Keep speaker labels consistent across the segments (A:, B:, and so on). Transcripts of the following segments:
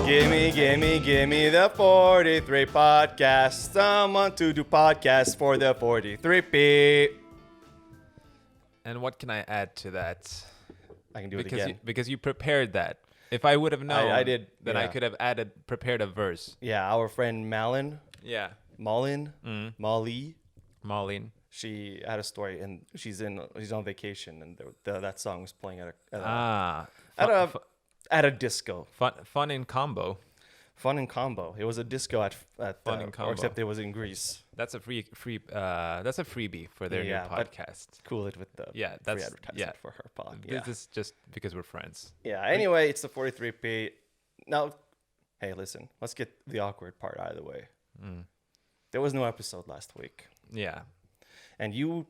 A: Gimme the 43 podcast. Someone to do podcasts for the 43p.
B: And what can I add to that?
A: I can do it again.
B: Because you prepared that. If I would have known,
A: I did.
B: Then I could have prepared a verse.
A: Yeah, our friend Malin.
B: Yeah.
A: Molly.
B: Marlene.
A: She had a story, and she's on vacation, and that song was playing at a disco.
B: Fun in combo.
A: Fun in combo. It was a disco at
B: Fun in combo.
A: except it was in Greece.
B: That's a that's a freebie for their new podcast.
A: Cool it with the free advertisement for her pod. Yeah.
B: This is just because we're friends.
A: Yeah. Anyway, it's the 43p. Now, hey, listen. Let's get the awkward part out of the way. There was no episode last week.
B: Yeah.
A: And you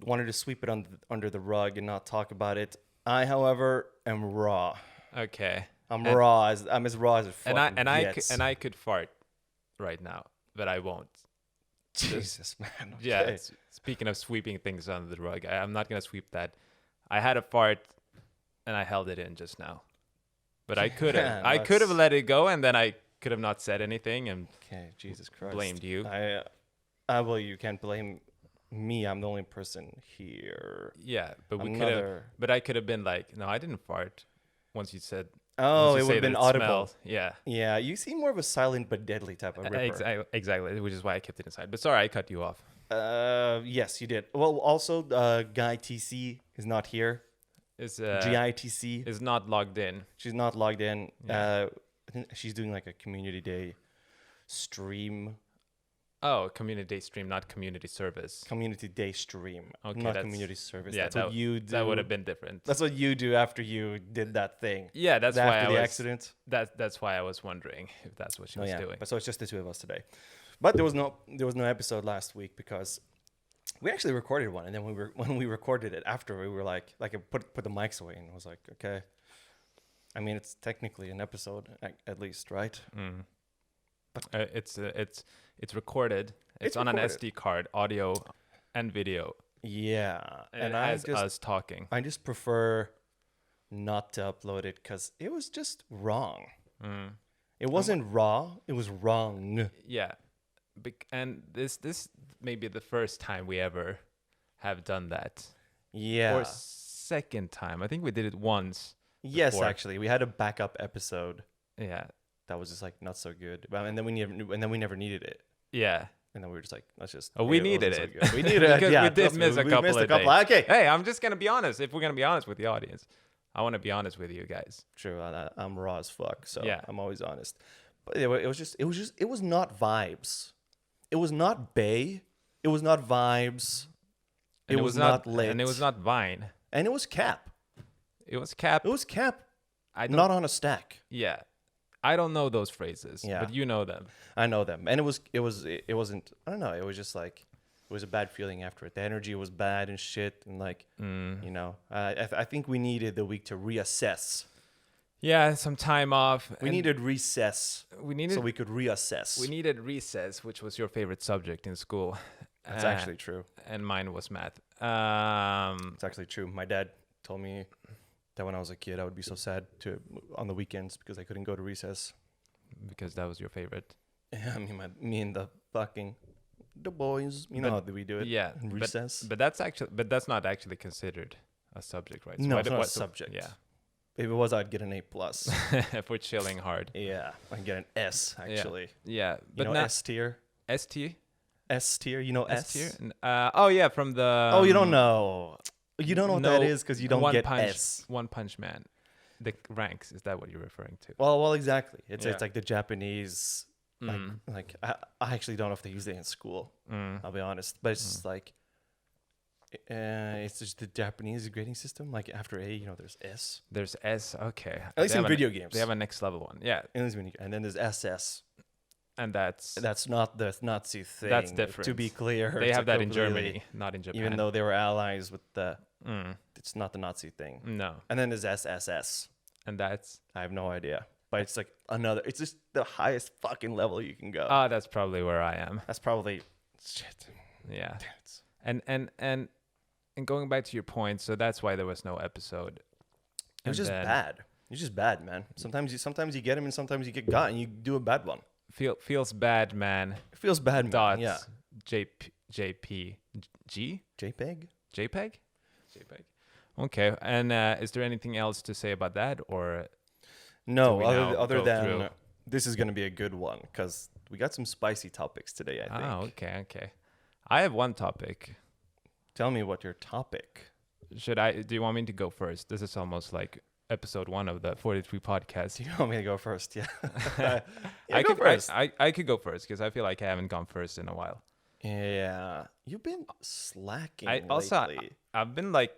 A: wanted to sweep it under the rug and not talk about it. I, however, am raw.
B: Okay.
A: I'm as raw as a fucking gets.
B: And I could fart right now, but I won't.
A: Jesus, man. Okay.
B: Yeah. Speaking of sweeping things under the rug, I'm not gonna sweep that. I had a fart, and I held it in just now, but I could have. I could have let it go, and then I could have not said anything and
A: Jesus Christ,
B: blamed you.
A: Well, you can't blame me. I'm the only person here.
B: Yeah, but we could have. But I could have been like, no, I didn't fart. Once you said.
A: Oh, it would have been audible.
B: Smelled. Yeah.
A: Yeah, you seem more of a silent but deadly type of ripper.
B: Exactly, which is why I kept it inside. But sorry, I cut you off.
A: Yes, you did. Well, also, Guy TC is not here. GITC
B: is not logged in.
A: She's not logged in.
B: Yeah.
A: I think she's doing like a community day stream.
B: Oh, community day stream, not community service.
A: Community day stream,
B: okay,
A: not community service.
B: Yeah,
A: that's what you do.
B: That would have been different.
A: That's what you do after you did that thing.
B: Yeah, that's why
A: after the accident.
B: That's why I was wondering if that's what she was doing.
A: But so it's just the two of us today. But there was no episode last week because we actually recorded one, and then when we recorded it after, we were like I put the mics away, and I was like, okay. I mean, it's technically an episode at least, right?
B: Mm. But it's recorded. It's on recorded. An SD card, audio and video.
A: Yeah,
B: and us talking.
A: I just prefer not to upload it because it was just wrong. It wasn't raw. It was wrong.
B: Yeah, and this may be the first time we ever have done that.
A: Yeah.
B: Or second time. I think we did it once.
A: Yes,
B: before.
A: Actually, we had a backup episode.
B: Yeah.
A: That was just like not so good, and then we never needed it.
B: Yeah,
A: and then we were just like, let's just.
B: Oh, we needed it.
A: So we needed it.
B: Because
A: yeah,
B: we did miss a couple of days.
A: Okay.
B: Hey, I'm just gonna be honest. If we're gonna be honest with the audience, I want to be honest with you guys.
A: True. I'm raw as fuck, so
B: yeah.
A: I'm always honest. But it was not vibes. It was not Bay. It was not vibes.
B: It was not lit.
A: And
B: it was not Vine.
A: And it was Cap.
B: It was Cap.
A: It was Cap. Not on a stack.
B: Yeah. I don't know those phrases, but you know them.
A: I know them. And it wasn't, I don't know, it was just like, it was a bad feeling after it. The energy was bad and shit. And like, you know, I think we needed the week to reassess.
B: Yeah, some time off.
A: We needed recess. So we could reassess.
B: We needed recess, which was your favorite subject in school.
A: That's actually true.
B: And mine was math.
A: It's actually true. My dad told me that when I was a kid, I would be so sad on the weekends because I couldn't go to recess.
B: Because that was your favorite.
A: Yeah, me and the boys. You know how we do it.
B: Yeah,
A: in recess.
B: But that's not actually considered a subject, right?
A: So no, it's not a subject.
B: Yeah.
A: If it was, I'd get an A+.
B: For chilling hard.
A: Yeah, I'd get an S actually.
B: Yeah,
A: but S tier.
B: S tier.
A: S tier. You know S
B: tier. Oh yeah, from the.
A: Oh, you don't know. You don't know what that is because you don't get S.
B: One Punch Man. The ranks, is that what you're referring to?
A: Well, exactly. It's like the Japanese, like I actually don't know if they use it in school. I'll be honest, but it's just like, it's just the Japanese grading system. Like after A, you know, there's S.
B: There's S. Okay.
A: At least in video games,
B: they have a next level one. Yeah.
A: And then there's SS.
B: And that's
A: not the Nazi thing.
B: That's different.
A: To be clear,
B: they have that in Germany, not in Japan.
A: Even though they were allies with the, it's not the Nazi thing.
B: No.
A: And then there's SSS.
B: And that's?
A: I have no idea. But it's like it's just the highest fucking level you can go.
B: That's probably where I am.
A: That's probably, shit.
B: Yeah. And going back to your point, so that's why there was no episode.
A: It was just bad. You're just bad, man. Sometimes you get him, and sometimes you get got, and you do a bad one.
B: Feels bad, man.
A: It feels bad, man.
B: Dot
A: Yeah.
B: JPG
A: JPEG.
B: JPEG. Okay. And is there anything else to say about that, or
A: No,
B: we now
A: other
B: go
A: than
B: through?
A: this is going to be a good one because we got some spicy topics today, I think.
B: Ah, okay. I have one topic.
A: Tell me what your topic.
B: Do you want me to go first? This is almost like episode 1 of the 43 podcast.
A: Do you want me to go first? Yeah.
B: Go
A: first.
B: I could go first because I feel like I haven't gone first in a while.
A: Yeah. You've been slacking
B: lately. I've been
A: very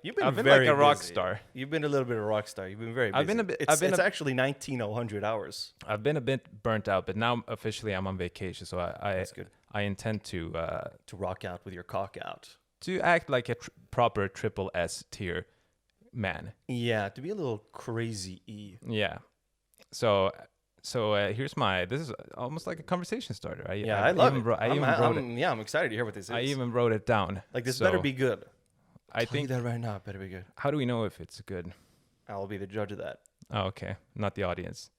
B: like a rock
A: busy.
B: star.
A: You've been a little bit of a rock star. You've been very busy. It's actually 1900 hours.
B: I've been a bit burnt out, but now officially I'm on vacation, so
A: That's good.
B: I intend to
A: rock out with your cock out.
B: to act like a proper triple S tier man.
A: Yeah, to be a little crazy E.
B: Yeah. So this is almost like a conversation starter.
A: I love it.
B: I'm
A: excited to hear what this is.
B: I even wrote it down.
A: Like this better be good.
B: I think
A: that right now, it better be good.
B: How do we know if it's good?
A: I'll be the judge of that.
B: Oh, okay, not the audience.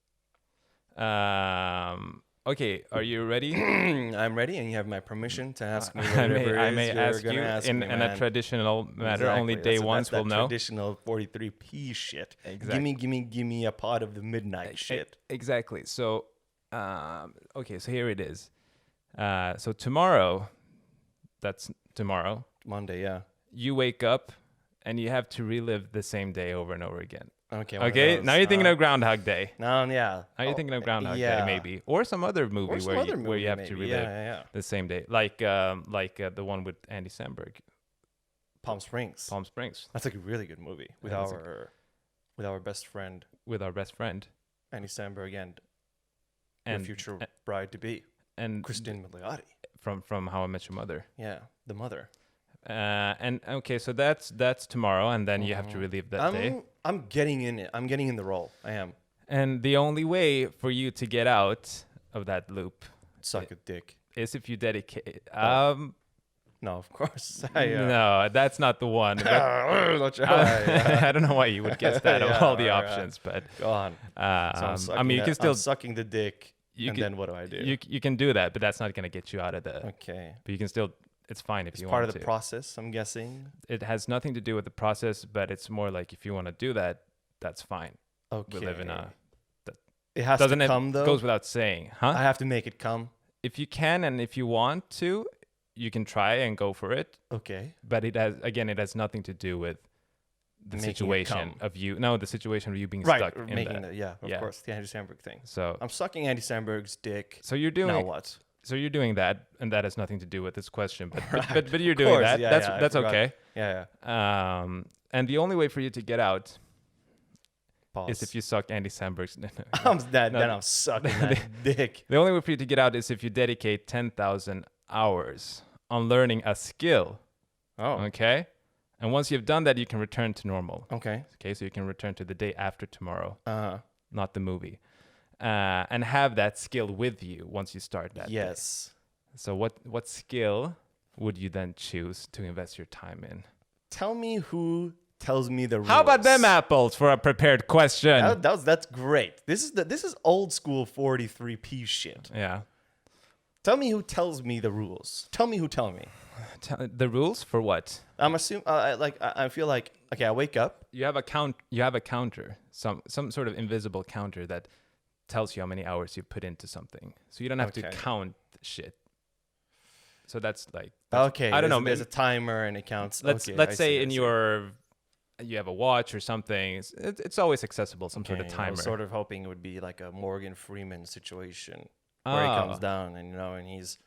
B: Okay, are you ready?
A: I'm ready, and you have my permission to ask me whatever
B: I may ask you in a traditional manner.
A: Exactly.
B: Only day ones will know.
A: Traditional 43p shit.
B: Exactly.
A: Give me a pot of the midnight shit.
B: Exactly. So, okay. So here it is. So tomorrow, that's tomorrow.
A: Monday, yeah.
B: You wake up, and you have to relive the same day over and over again.
A: Okay.
B: Okay. Now you're thinking of Groundhog Day.
A: No, yeah.
B: Now you're thinking of Groundhog Day, maybe, or some other movie where you have to relive the same day, like the one with Andy Samberg,
A: Palm Springs. That's like a really good movie with our best friend.
B: With our best friend,
A: Andy Samberg and your future bride to be,
B: and
A: Christine Milioti
B: from How I Met Your Mother.
A: Yeah, the mother.
B: And okay, so that's tomorrow, and then you have to relive that day.
A: I'm getting in it. I'm getting in the role. I am.
B: And the only way for you to get out of that loop,
A: suck a dick,
B: is if you dedicate.
A: No, of course.
B: No, that's not the one.
A: I
B: don't know why you would guess that of all the options, but
A: go on.
B: I mean, you can still
A: sucking the dick. Then what do I do?
B: You can do that, but that's not going to get you out of the.
A: Okay.
B: But you can still. It's fine if you want to.
A: It's part of the process, I'm guessing.
B: It has nothing to do with the process, but it's more like if you want to do that, that's fine.
A: Okay.
B: We live in
A: it has to come, though?
B: Goes without saying, huh?
A: I have to make it come?
B: If you can and if you want to, you can try and go for it.
A: Okay.
B: But it has nothing to do with the situation of you. No, the situation of you being stuck in that.
A: Of course, the Andy Samberg thing.
B: So
A: I'm sucking Andy Samberg's dick.
B: So you're doing
A: now what?
B: So you're doing that, and that has nothing to do with this question. But you're doing that. That's okay.
A: Yeah.
B: And the only way for you to get out is if you suck Andy Samberg's.
A: Then I'm sucking that dick.
B: The only way for you to get out is if you dedicate 10,000 hours on learning a skill.
A: Oh.
B: Okay. And once you've done that, you can return to normal.
A: Okay.
B: Okay. So you can return to the day after tomorrow.
A: Uh-huh.
B: Not the movie. And have that skill with you once you start that.
A: Yes.
B: Day. So what skill would you then choose to invest your time in?
A: Tell me who tells me the rules.
B: How about them apples for a prepared question?
A: That's great. This is old school 43p shit.
B: Yeah.
A: Tell me who tells me the rules. Tell me.
B: The rules for what?
A: I'm assuming I feel like okay, I wake up.
B: You have a counter, some sort of invisible counter that tells you how many hours you put into something. So you don't have to count shit. So that's like
A: okay.
B: I don't know.
A: There's a timer and it counts.
B: Let's say you have a watch or something. It's always accessible. Some sort of timer. I was
A: sort of hoping it would be like a Morgan Freeman situation where he comes down and he's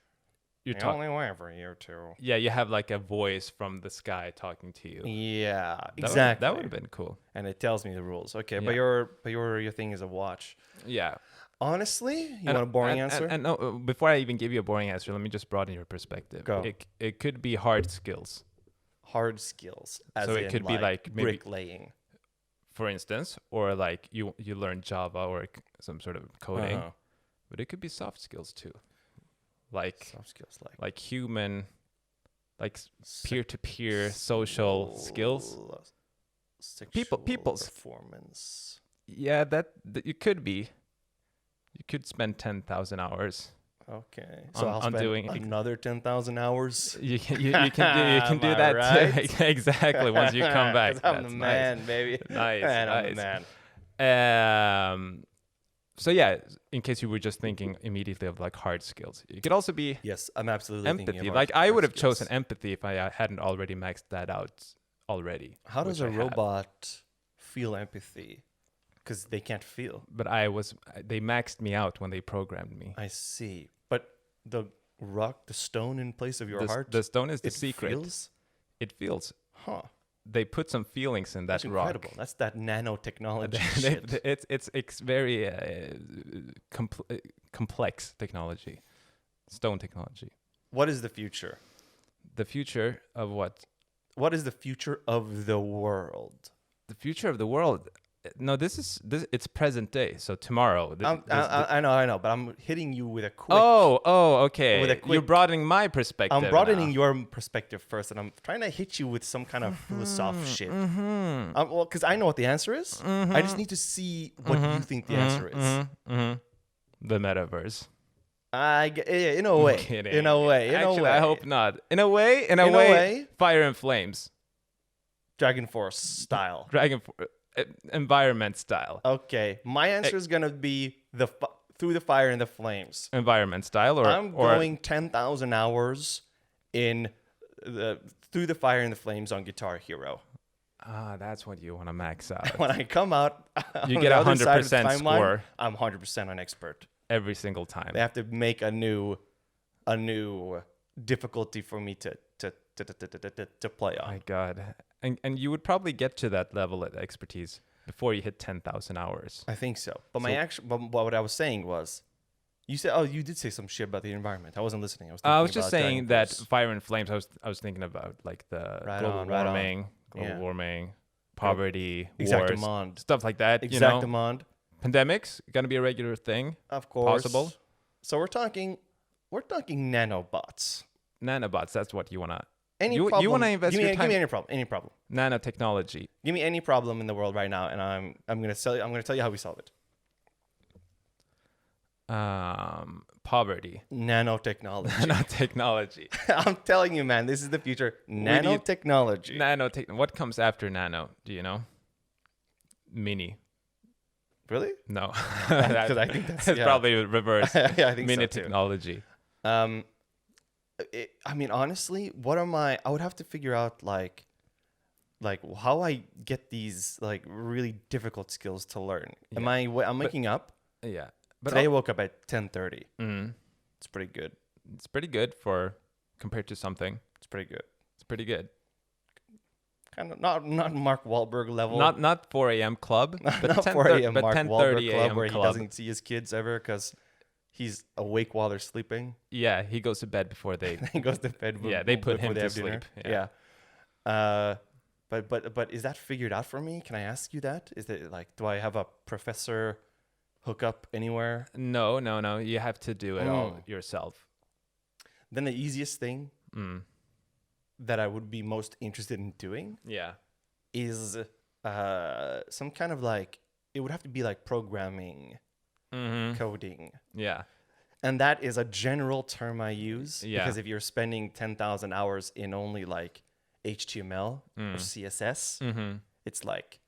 A: the only way for you to.
B: Yeah, you have like a voice from the sky talking to you.
A: Yeah, exactly.
B: That would have been cool.
A: And it tells me the rules. Okay,
B: yeah.
A: but your thing is a watch.
B: Yeah.
A: Honestly, you want a boring answer?
B: And no, before I even give you a boring answer, let me just broaden your perspective.
A: Go.
B: It could be hard skills.
A: Hard skills.
B: So it could be like maybe
A: bricklaying,
B: for instance, or like you learn Java or some sort of coding. Uh-huh. But it could be soft skills too. Like
A: soft skills,
B: like human, like peer-to-peer social skills.
A: People's
B: People's
A: performance.
B: Yeah, that you could be. You could spend 10,000 hours
A: Okay. So I'll
B: on
A: spend
B: doing
A: another 10,000 hours.
B: you can
A: Am I
B: do that
A: right?
B: too. Exactly. Once you come back,
A: 'Cause I'm the
B: that's
A: man, baby.
B: nice.
A: Man, I'm the
B: Nice,
A: man.
B: nice. So yeah, in case you were just thinking immediately of like hard skills, it could also be
A: Yes, I'm absolutely thinking
B: empathy.
A: of
B: Like I
A: hard
B: would have
A: skills.
B: chosen empathy if I hadn't already maxed that out already.
A: How does
B: which
A: a
B: I have.
A: robot feel empathy? Because they can't feel.
B: But they maxed me out when they programmed me.
A: I see. But the rock, the stone in place of your heart,
B: The stone is the
A: it
B: secret.
A: feels?
B: It feels.
A: Huh.
B: They put some feelings in that
A: That's
B: rock.
A: incredible. That's that nanotechnology
B: They-
A: shit.
B: it's very complex technology, stone technology.
A: What is the future?
B: The future of what?
A: What is the future of the world?
B: The future of the world. No, this. It's present day. So tomorrow.
A: I know, but I'm hitting you with a quick.
B: Okay.
A: With a
B: You're
A: quick-
B: broadening my perspective.
A: I'm broadening
B: now.
A: your perspective first, and I'm trying to hit you with some kind of philosoph shit.
B: Mm-hmm.
A: Well, because I know what the answer is. I just need to see what you think the answer is.
B: The metaverse.
A: In a way,
B: Kidding.
A: in a way,
B: Actually, I hope not. In a way,
A: way.
B: Fire and flames.
A: Dragon Force style.
B: Environment style.
A: Okay, my answer is gonna be through the fire and the flames.
B: Environment style, or
A: I'm going 10,000 hours in through the fire and the flames on Guitar Hero.
B: That's what you want to max out.
A: When I come out,
B: You
A: on
B: get
A: the
B: a
A: other side of the
B: 100%
A: timeline,
B: score.
A: I'm 100% an expert.
B: Every single time.
A: They have to make a new difficulty for me to play on.
B: My God. And you would probably get to that level of expertise before you hit 10,000 hours.
A: I think so. But what I was saying was, you said, you did say some shit about the environment. I wasn't listening.
B: I was just
A: thinking about
B: saying
A: Dragon
B: that
A: Force.
B: fire and flames. I was thinking about like the global
A: Yeah.
B: warming, poverty, wars,
A: Exactement.
B: stuff like that.
A: Exactement.
B: Pandemics gonna be a regular thing.
A: Of course.
B: Possible.
A: So we're talking nanobots.
B: Nanobots. That's what you wanna.
A: Any
B: You
A: problem?
B: wanna invest
A: give
B: your
A: me,
B: time.
A: Give me any problem.
B: Nanotechnology.
A: Give me any problem in the world right now, and I'm gonna tell you how we solve it.
B: Poverty.
A: Nanotechnology.
B: Nanotechnology.
A: I'm telling you, man, this is the future. Nanotechnology.
B: What comes after nano? Do you know? Mini.
A: Really?
B: No.
A: Because I think that's
B: probably reverse.
A: yeah, I think
B: Mini
A: so too.
B: technology.
A: I mean, honestly, what am I would have to figure out like how I get these like really difficult skills to learn. I'm waking up.
B: Yeah. But
A: Today I woke up at 10:30.
B: Mhm.
A: It's pretty good.
B: It's pretty good compared to something.
A: It's pretty good.
B: It's pretty good.
A: Kind of not Mark Wahlberg level.
B: Not 4 a.m. club, but
A: not
B: 10
A: 4 a.m.
B: but
A: Mark
B: 10:30
A: Wahlberg club
B: a.m.
A: where he
B: club.
A: doesn't see his kids ever because he's awake while they're sleeping.
B: Yeah, he goes to bed before they.
A: He goes to bed.
B: Yeah, they put him
A: before they
B: to
A: have dinner.
B: sleep.
A: Yeah. But is that figured out for me? Can I ask you that? Is it like, do I have a professor hook up anywhere?
B: No. You have to do it all yourself.
A: Then the easiest thing that I would be most interested in doing
B: Yeah.
A: is some kind of like, it would have to be like programming, coding.
B: Yeah.
A: And that is a general term I use
B: Yeah.
A: because if you're spending 10,000 hours in only like HTML or CSS, it's like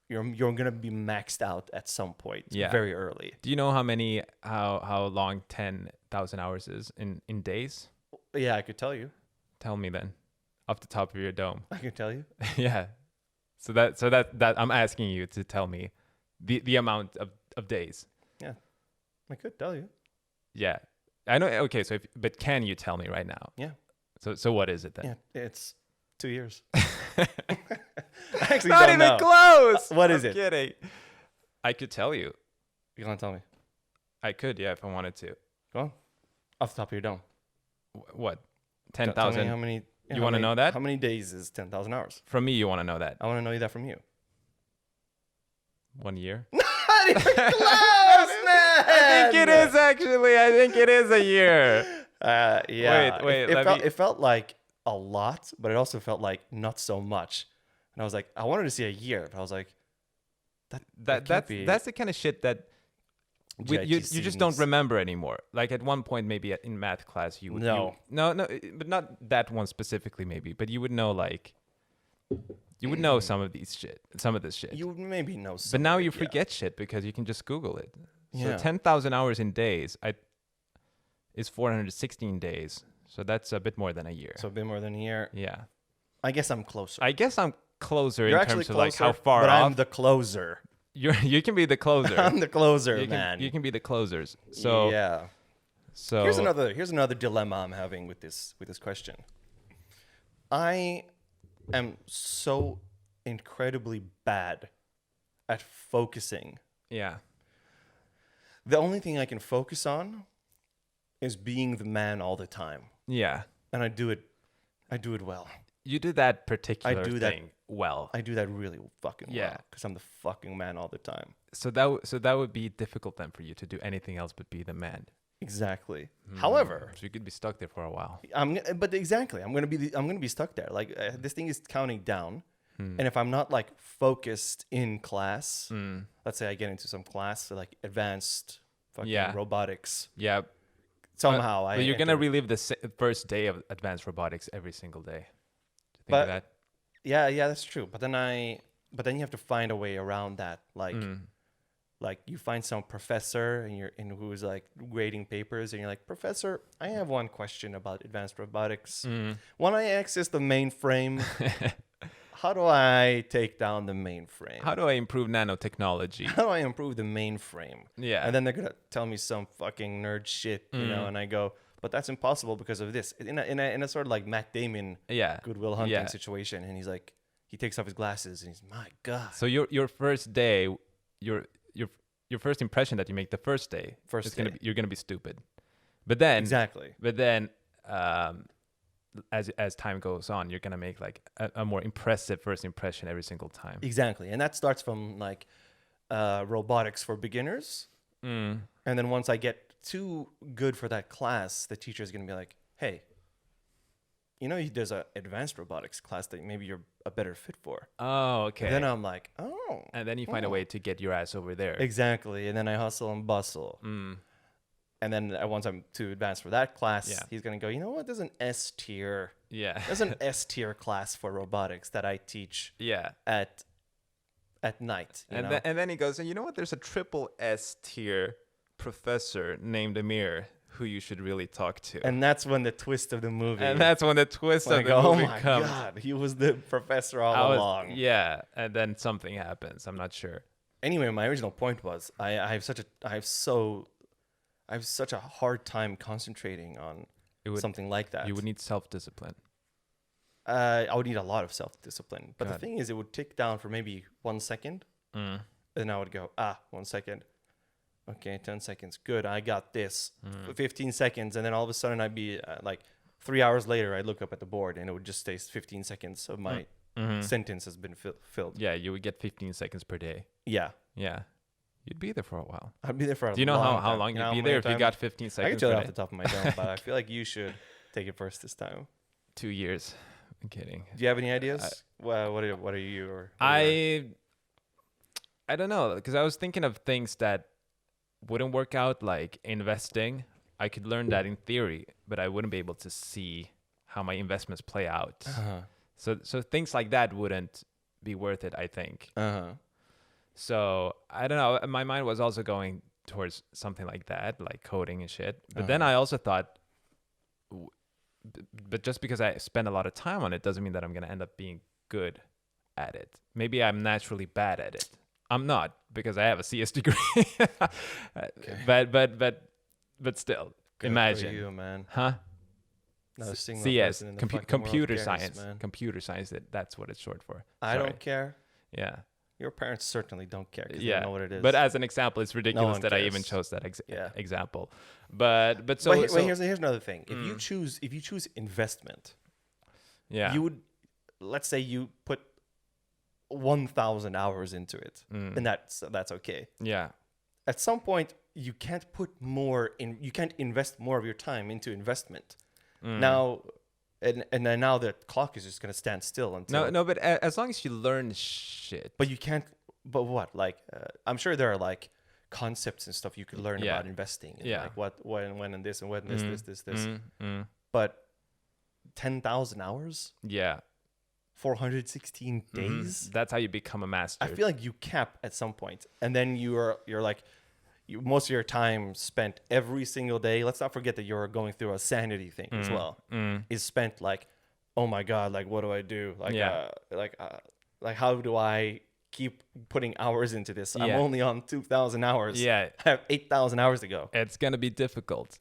A: you're going to be maxed out at some point very early.
B: Do you know how long 10,000 hours is in days?
A: Yeah, I could tell you.
B: Tell me then, off the top of your dome.
A: I can tell you.
B: Yeah. So that I'm asking you to tell me the amount of days.
A: Yeah, I could tell you.
B: Yeah. I know. Okay. But can you tell me right now?
A: Yeah.
B: So what is it then?
A: Yeah, it's 2 years. I actually
B: Not
A: don't
B: even
A: know.
B: close.
A: What is
B: I'm
A: it?
B: Kidding. I could tell you.
A: You gonna tell me?
B: I could, yeah, if I wanted to.
A: Go on. Off the top of your dome.
B: What?
A: Tell me
B: 10,000.
A: how many?
B: You want to know that?
A: How many days is 10,000 hours?
B: From me, you want to know that?
A: I want to know that from you.
B: 1 year?
A: Not even close, man.
B: I think it is actually. I think it is a year.
A: Yeah.
B: Wait,
A: It felt like a lot, but it also felt like not so much. And I was like, I wanted to see a year, but I was like, That can't be
B: that's the kind of shit that you
A: GITC
B: just don't
A: needs.
B: remember anymore. Like at one point, maybe in math class, you would
A: No.
B: no, but not that one specifically, maybe. But you would know like you would know some of this shit.
A: You would maybe know some.
B: But now
A: of it,
B: you
A: yeah.
B: forget shit because you can just Google it. So
A: Yeah.
B: 10,000 hours in days is 416 days. So that's a bit more than a year.
A: So a bit more than a year.
B: Yeah.
A: I guess I'm closer.
B: I guess I'm closer
A: You're
B: in
A: actually
B: terms of like
A: closer,
B: how far
A: but
B: off.
A: I'm the closer.
B: You can be the closer.
A: I'm the closer,
B: you
A: man.
B: you can be the closers. So
A: yeah.
B: So
A: Here's another dilemma I'm having with this question. I am so incredibly bad at focusing.
B: yeah.
A: The only thing I can focus on is being the man all the time.
B: Yeah.
A: And I do it well.
B: You do that particular
A: do that-
B: thing well.
A: I do that really fucking
B: Yeah.
A: well because I'm the fucking man all the time.
B: So that would be difficult then for you to do anything else but be the man.
A: Exactly. However,
B: So you could be stuck there for a while.
A: I'm gonna be stuck there. Like this thing is counting down, and if I'm not like focused in class, let's say I get into some class like advanced fucking
B: Yeah.
A: robotics.
B: Yeah.
A: Somehow
B: But you're gonna relive the first day of advanced robotics every single day. Do you think
A: But-
B: of that?
A: yeah, that's true. But then you have to find a way around that. Like you find some professor and who's like grading papers, and you're like, Professor, I have one question about advanced robotics. When I access the mainframe, how do I take down the mainframe?
B: How do I improve nanotechnology?
A: How do I improve the mainframe?
B: Yeah.
A: And then they're gonna tell me some fucking nerd shit, you know, and I go, but that's impossible because of this. In a sort of like Matt Damon
B: Yeah.
A: Goodwill Hunting
B: Yeah.
A: situation, and he's like, he takes off his glasses and he's, my God.
B: So your first day, your first impression that you make the first day, you're gonna be stupid. But then
A: Exactly.
B: But then, as time goes on, you're gonna make like a more impressive first impression every single time.
A: Exactly. And that starts from like robotics for beginners. And then once I get too good for that class, the teacher is going to be like, hey, you know, there's an advanced robotics class that maybe you're a better fit for.
B: Oh, okay.
A: And then I'm like, oh.
B: And then you find a way to get your ass over there.
A: Exactly. And then I hustle and bustle. And then once I'm too advanced for that class,
B: Yeah.
A: he's going to go, you know what? There's an S tier.
B: Yeah.
A: There's an S tier class for robotics that I teach
B: Yeah.
A: at night. You know?
B: And then he goes, and you know what? There's a triple S tier professor named Amir who you should really talk to.
A: And that's when the twist of the movie.
B: And that's when the twist of
A: like,
B: the
A: oh
B: movie
A: my
B: comes.
A: God, he was the professor all along.
B: Yeah, and then something happens. I'm not sure.
A: Anyway, my original point was I have such a hard time concentrating on something like that.
B: You would need self-discipline.
A: I would need a lot of self-discipline. But
B: Got
A: the thing is, it would tick down for maybe 1 second. Then I would go, 1 second. Okay, 10 seconds. Good, I got this. 15 seconds. And then all of a sudden I'd be like 3 hours later, I'd look up at the board and it would just say 15 seconds of my sentence has been filled.
B: Yeah, you would get 15 seconds per day.
A: Yeah.
B: Yeah. You'd be there for a while.
A: I'd be there for a long time.
B: Do you know how long
A: You know
B: you'd be
A: many
B: there if you
A: times?
B: got 15
A: I
B: seconds
A: can tell
B: per
A: it off
B: day?
A: the top of my dome, but I feel like you should take it first this time.
B: 2 years. I'm kidding.
A: Do you have any ideas? Well, what are you? Or
B: I don't know, because I was thinking of things that wouldn't work out, like investing. I could learn that in theory, but I wouldn't be able to see how my investments play out. So things like that wouldn't be worth it, I think. So I don't know. My mind was also going towards something like that, like coding and shit. But then I also thought, but just because I spend a lot of time on it doesn't mean that I'm going to end up being good at it. Maybe I'm naturally bad at it. I'm not, because I have a CS degree. But still,
A: Good
B: imagine.
A: for you, man.
B: Huh?
A: Not a single
B: CS,
A: person in the fucking
B: computer
A: world cares,
B: science.
A: man.
B: Computer science, that's what it's short for.
A: I
B: Sorry.
A: don't care.
B: Yeah.
A: Your parents certainly don't care because
B: Yeah.
A: they know what it is.
B: But as an example, it's ridiculous
A: one
B: that I
A: cares.
B: even chose that
A: Yeah.
B: example. But so,
A: But
B: so
A: here's another thing. If you choose investment,
B: yeah.
A: you would, let's say you put 1,000 hours into it, and that's okay.
B: Yeah.
A: At some point, you can't you can't invest more of your time into investment. Now, and then now the clock is just going to stand still until.
B: No, but as long as you learn shit.
A: But you can't But what? Like, I'm sure there are like concepts and stuff you could learn
B: Yeah.
A: about investing and
B: Yeah.
A: like what, when, and this, and when this, this.
B: Mm, mm.
A: But 10,000 hours,
B: Yeah.
A: 416 days.
B: That's how you become a master.
A: I feel like you cap at some point, and then you're like, most of your time spent every single day. Let's not forget that you're going through a sanity thing as well. Is spent like, oh my god, like what do I do? Like,
B: Yeah.
A: like how do I keep putting hours into this? I'm
B: Yeah.
A: only on 2,000 hours.
B: Yeah.
A: I have 8,000 hours to go.
B: It's gonna be difficult.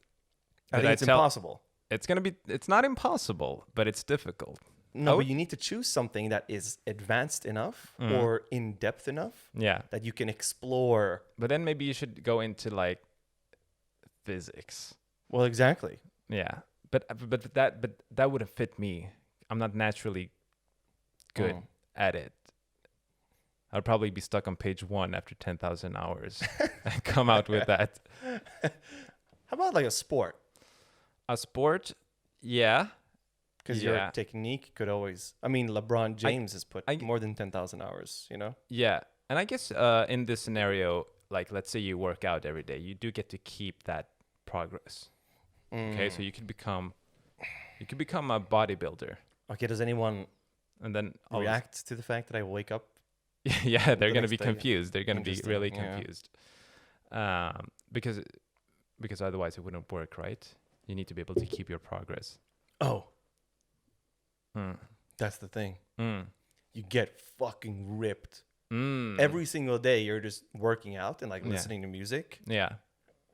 A: I
B: But
A: think it's impossible.
B: It's not impossible, but it's difficult.
A: No, but you need to choose something that is advanced enough or in depth enough
B: Yeah.
A: that you can explore.
B: But then maybe you should go into like physics.
A: Well, exactly.
B: Yeah. But that wouldn't fit me. I'm not naturally good at it. I'd probably be stuck on page 1 after 10,000 hours and come out with that.
A: How about like a sport?
B: A sport? Yeah.
A: Because
B: Yeah.
A: your technique could always. I mean, LeBron James has put more than 10,000 hours. You know.
B: Yeah. And I guess in this scenario, like let's say you work out every day, you do get to keep that progress. Okay, so you could become a bodybuilder,
A: Okay. Does anyone
B: and then
A: react to the fact that I wake up?
B: yeah, they're
A: the
B: gonna
A: next
B: be
A: day?
B: confused. They're gonna be
A: Interesting,
B: really
A: yeah.
B: confused, because otherwise it wouldn't work, right? You need to be able to keep your progress.
A: Oh,
B: Mm.
A: that's the thing.
B: Mm.
A: You get fucking ripped
B: Mm.
A: every single day. You're just working out and like
B: Yeah.
A: listening to music.
B: Yeah,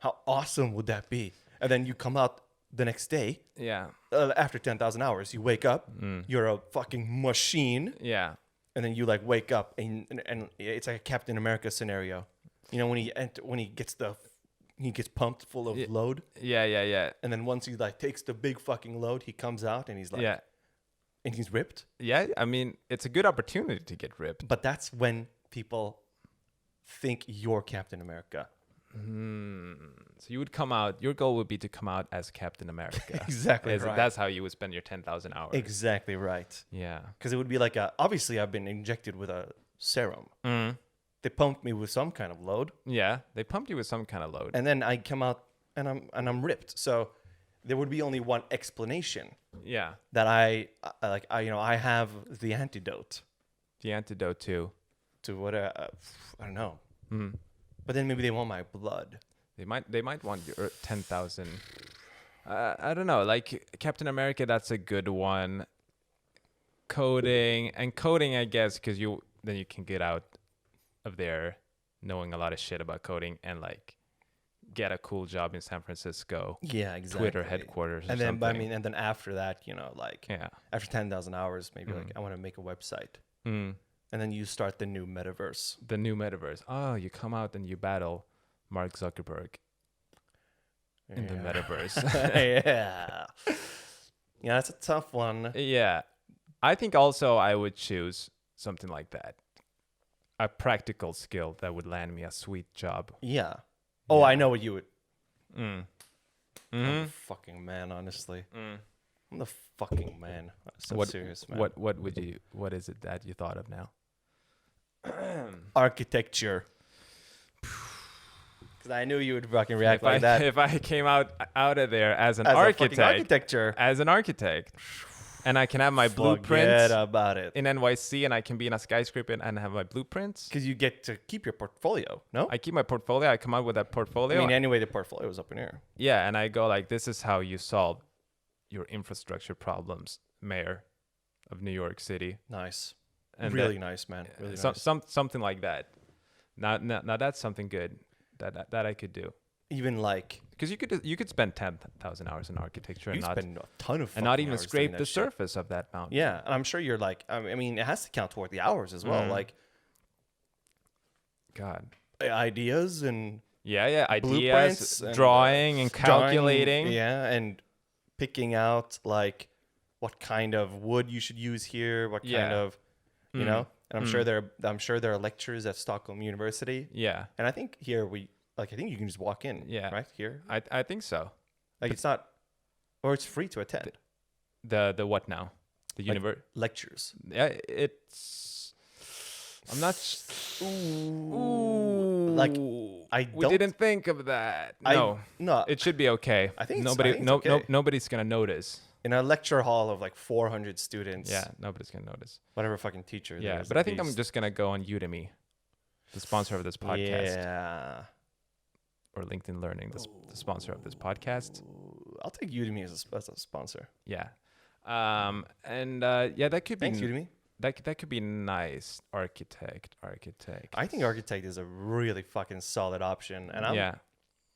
A: How awesome would that be? And then you come out the next day
B: yeah,
A: after 10,000 hours. You wake up.
B: Mm.
A: You're a fucking machine.
B: yeah,
A: And then you like wake up and it's like a Captain America scenario. You know, when he gets pumped full of load,
B: yeah.
A: and then once he like takes the big fucking load, he comes out and he's like,
B: Yeah.
A: and he's ripped.
B: Yeah, I mean, it's a good opportunity to get ripped.
A: But that's when people think you're Captain America.
B: So you would come out, your goal would be to come out as Captain America.
A: Exactly right.
B: That's how you would spend your 10,000 hours.
A: Exactly right.
B: Yeah.
A: Because it would be like obviously I've been injected with a serum. They pumped me with some kind of load,
B: Yeah, they pumped you with some kind of load.
A: and then I come out and I'm ripped. So there would be only one explanation.
B: Yeah.
A: That I have the antidote
B: The antidote to.
A: to what I don't know. But then maybe they want my blood.
B: They might want your 10,000. I don't know. Like Captain America, that's a good one. Coding, I guess, because you can get out of there knowing a lot of shit about coding and like get a cool job in San Francisco.
A: Yeah, exactly.
B: Twitter headquarters.
A: And
B: or
A: then,
B: something.
A: I mean, and then after that, like
B: Yeah.
A: after 10,000 hours, maybe like I want to make a website, and then you start the new metaverse.
B: The new metaverse. Oh, you come out and you battle Mark Zuckerberg in the metaverse.
A: Yeah, yeah, that's a tough one.
B: Yeah. I think also I would choose something like that. A practical skill that would land me a sweet job.
A: Yeah. Oh, I know what you would.
B: Mm.
A: I'm the fucking man, honestly. I'm the fucking man. So serious, man.
B: What is it that you thought of now?
A: Architecture. Because I knew you would fucking react like that.
B: If I came out of there as an
A: As a
B: architect,
A: fucking architecture.
B: as an architect, and I can have my
A: Forget
B: blueprints
A: about it.
B: in NYC, and I can be in a skyscraper and have my blueprints.
A: Because you get to keep your portfolio, no?
B: I keep my portfolio. I come out with that portfolio.
A: I mean, anyway, the portfolio was up in here.
B: Yeah, and I go like, this is how you solve your infrastructure problems, Mayor of New York City.
A: Nice.
B: And
A: really nice, man. Really nice.
B: Something like that. Now that's something good that I could do.
A: Even like
B: Because you could spend 10,000 hours in architecture
A: you
B: and not
A: spend a ton of
B: and not
A: fucking
B: even
A: hours
B: scrape
A: doing
B: the
A: that shit.
B: surface of that mountain.
A: Yeah, and I'm sure you're like, I mean, it has to count toward the hours as well. Like
B: God.
A: ideas and
B: Yeah,
A: blueprints
B: ideas,
A: and,
B: drawing and calculating.
A: drawing, yeah, and picking out like what kind of wood you should use here, what kind of, you know. And I'm sure there are lectures at Stockholm University.
B: Yeah.
A: And I think here I think you can just walk in.
B: Yeah.
A: Right here.
B: I think so.
A: Like it's not, or it's free to attend.
B: The what now? The
A: Like,
B: universe.
A: lectures.
B: Yeah, it's I'm not.
A: Like, I
B: we
A: don't.
B: didn't think of that. No,
A: No.
B: it should be okay.
A: I think
B: nobody,
A: it's okay.
B: nobody's gonna notice.
A: In a lecture hall of like 400 students.
B: Yeah, nobody's gonna notice.
A: Whatever fucking teacher.
B: Yeah,
A: there is
B: but
A: a
B: I think I'm
A: beast.
B: just gonna go on Udemy, the sponsor of this podcast,
A: Yeah.
B: or LinkedIn Learning, the sponsor of this podcast.
A: I'll take Udemy as a sponsor.
B: Yeah, yeah, that could be.
A: Thanks, Udemy.
B: That could be nice. Architect.
A: I think architect is a really fucking solid option, and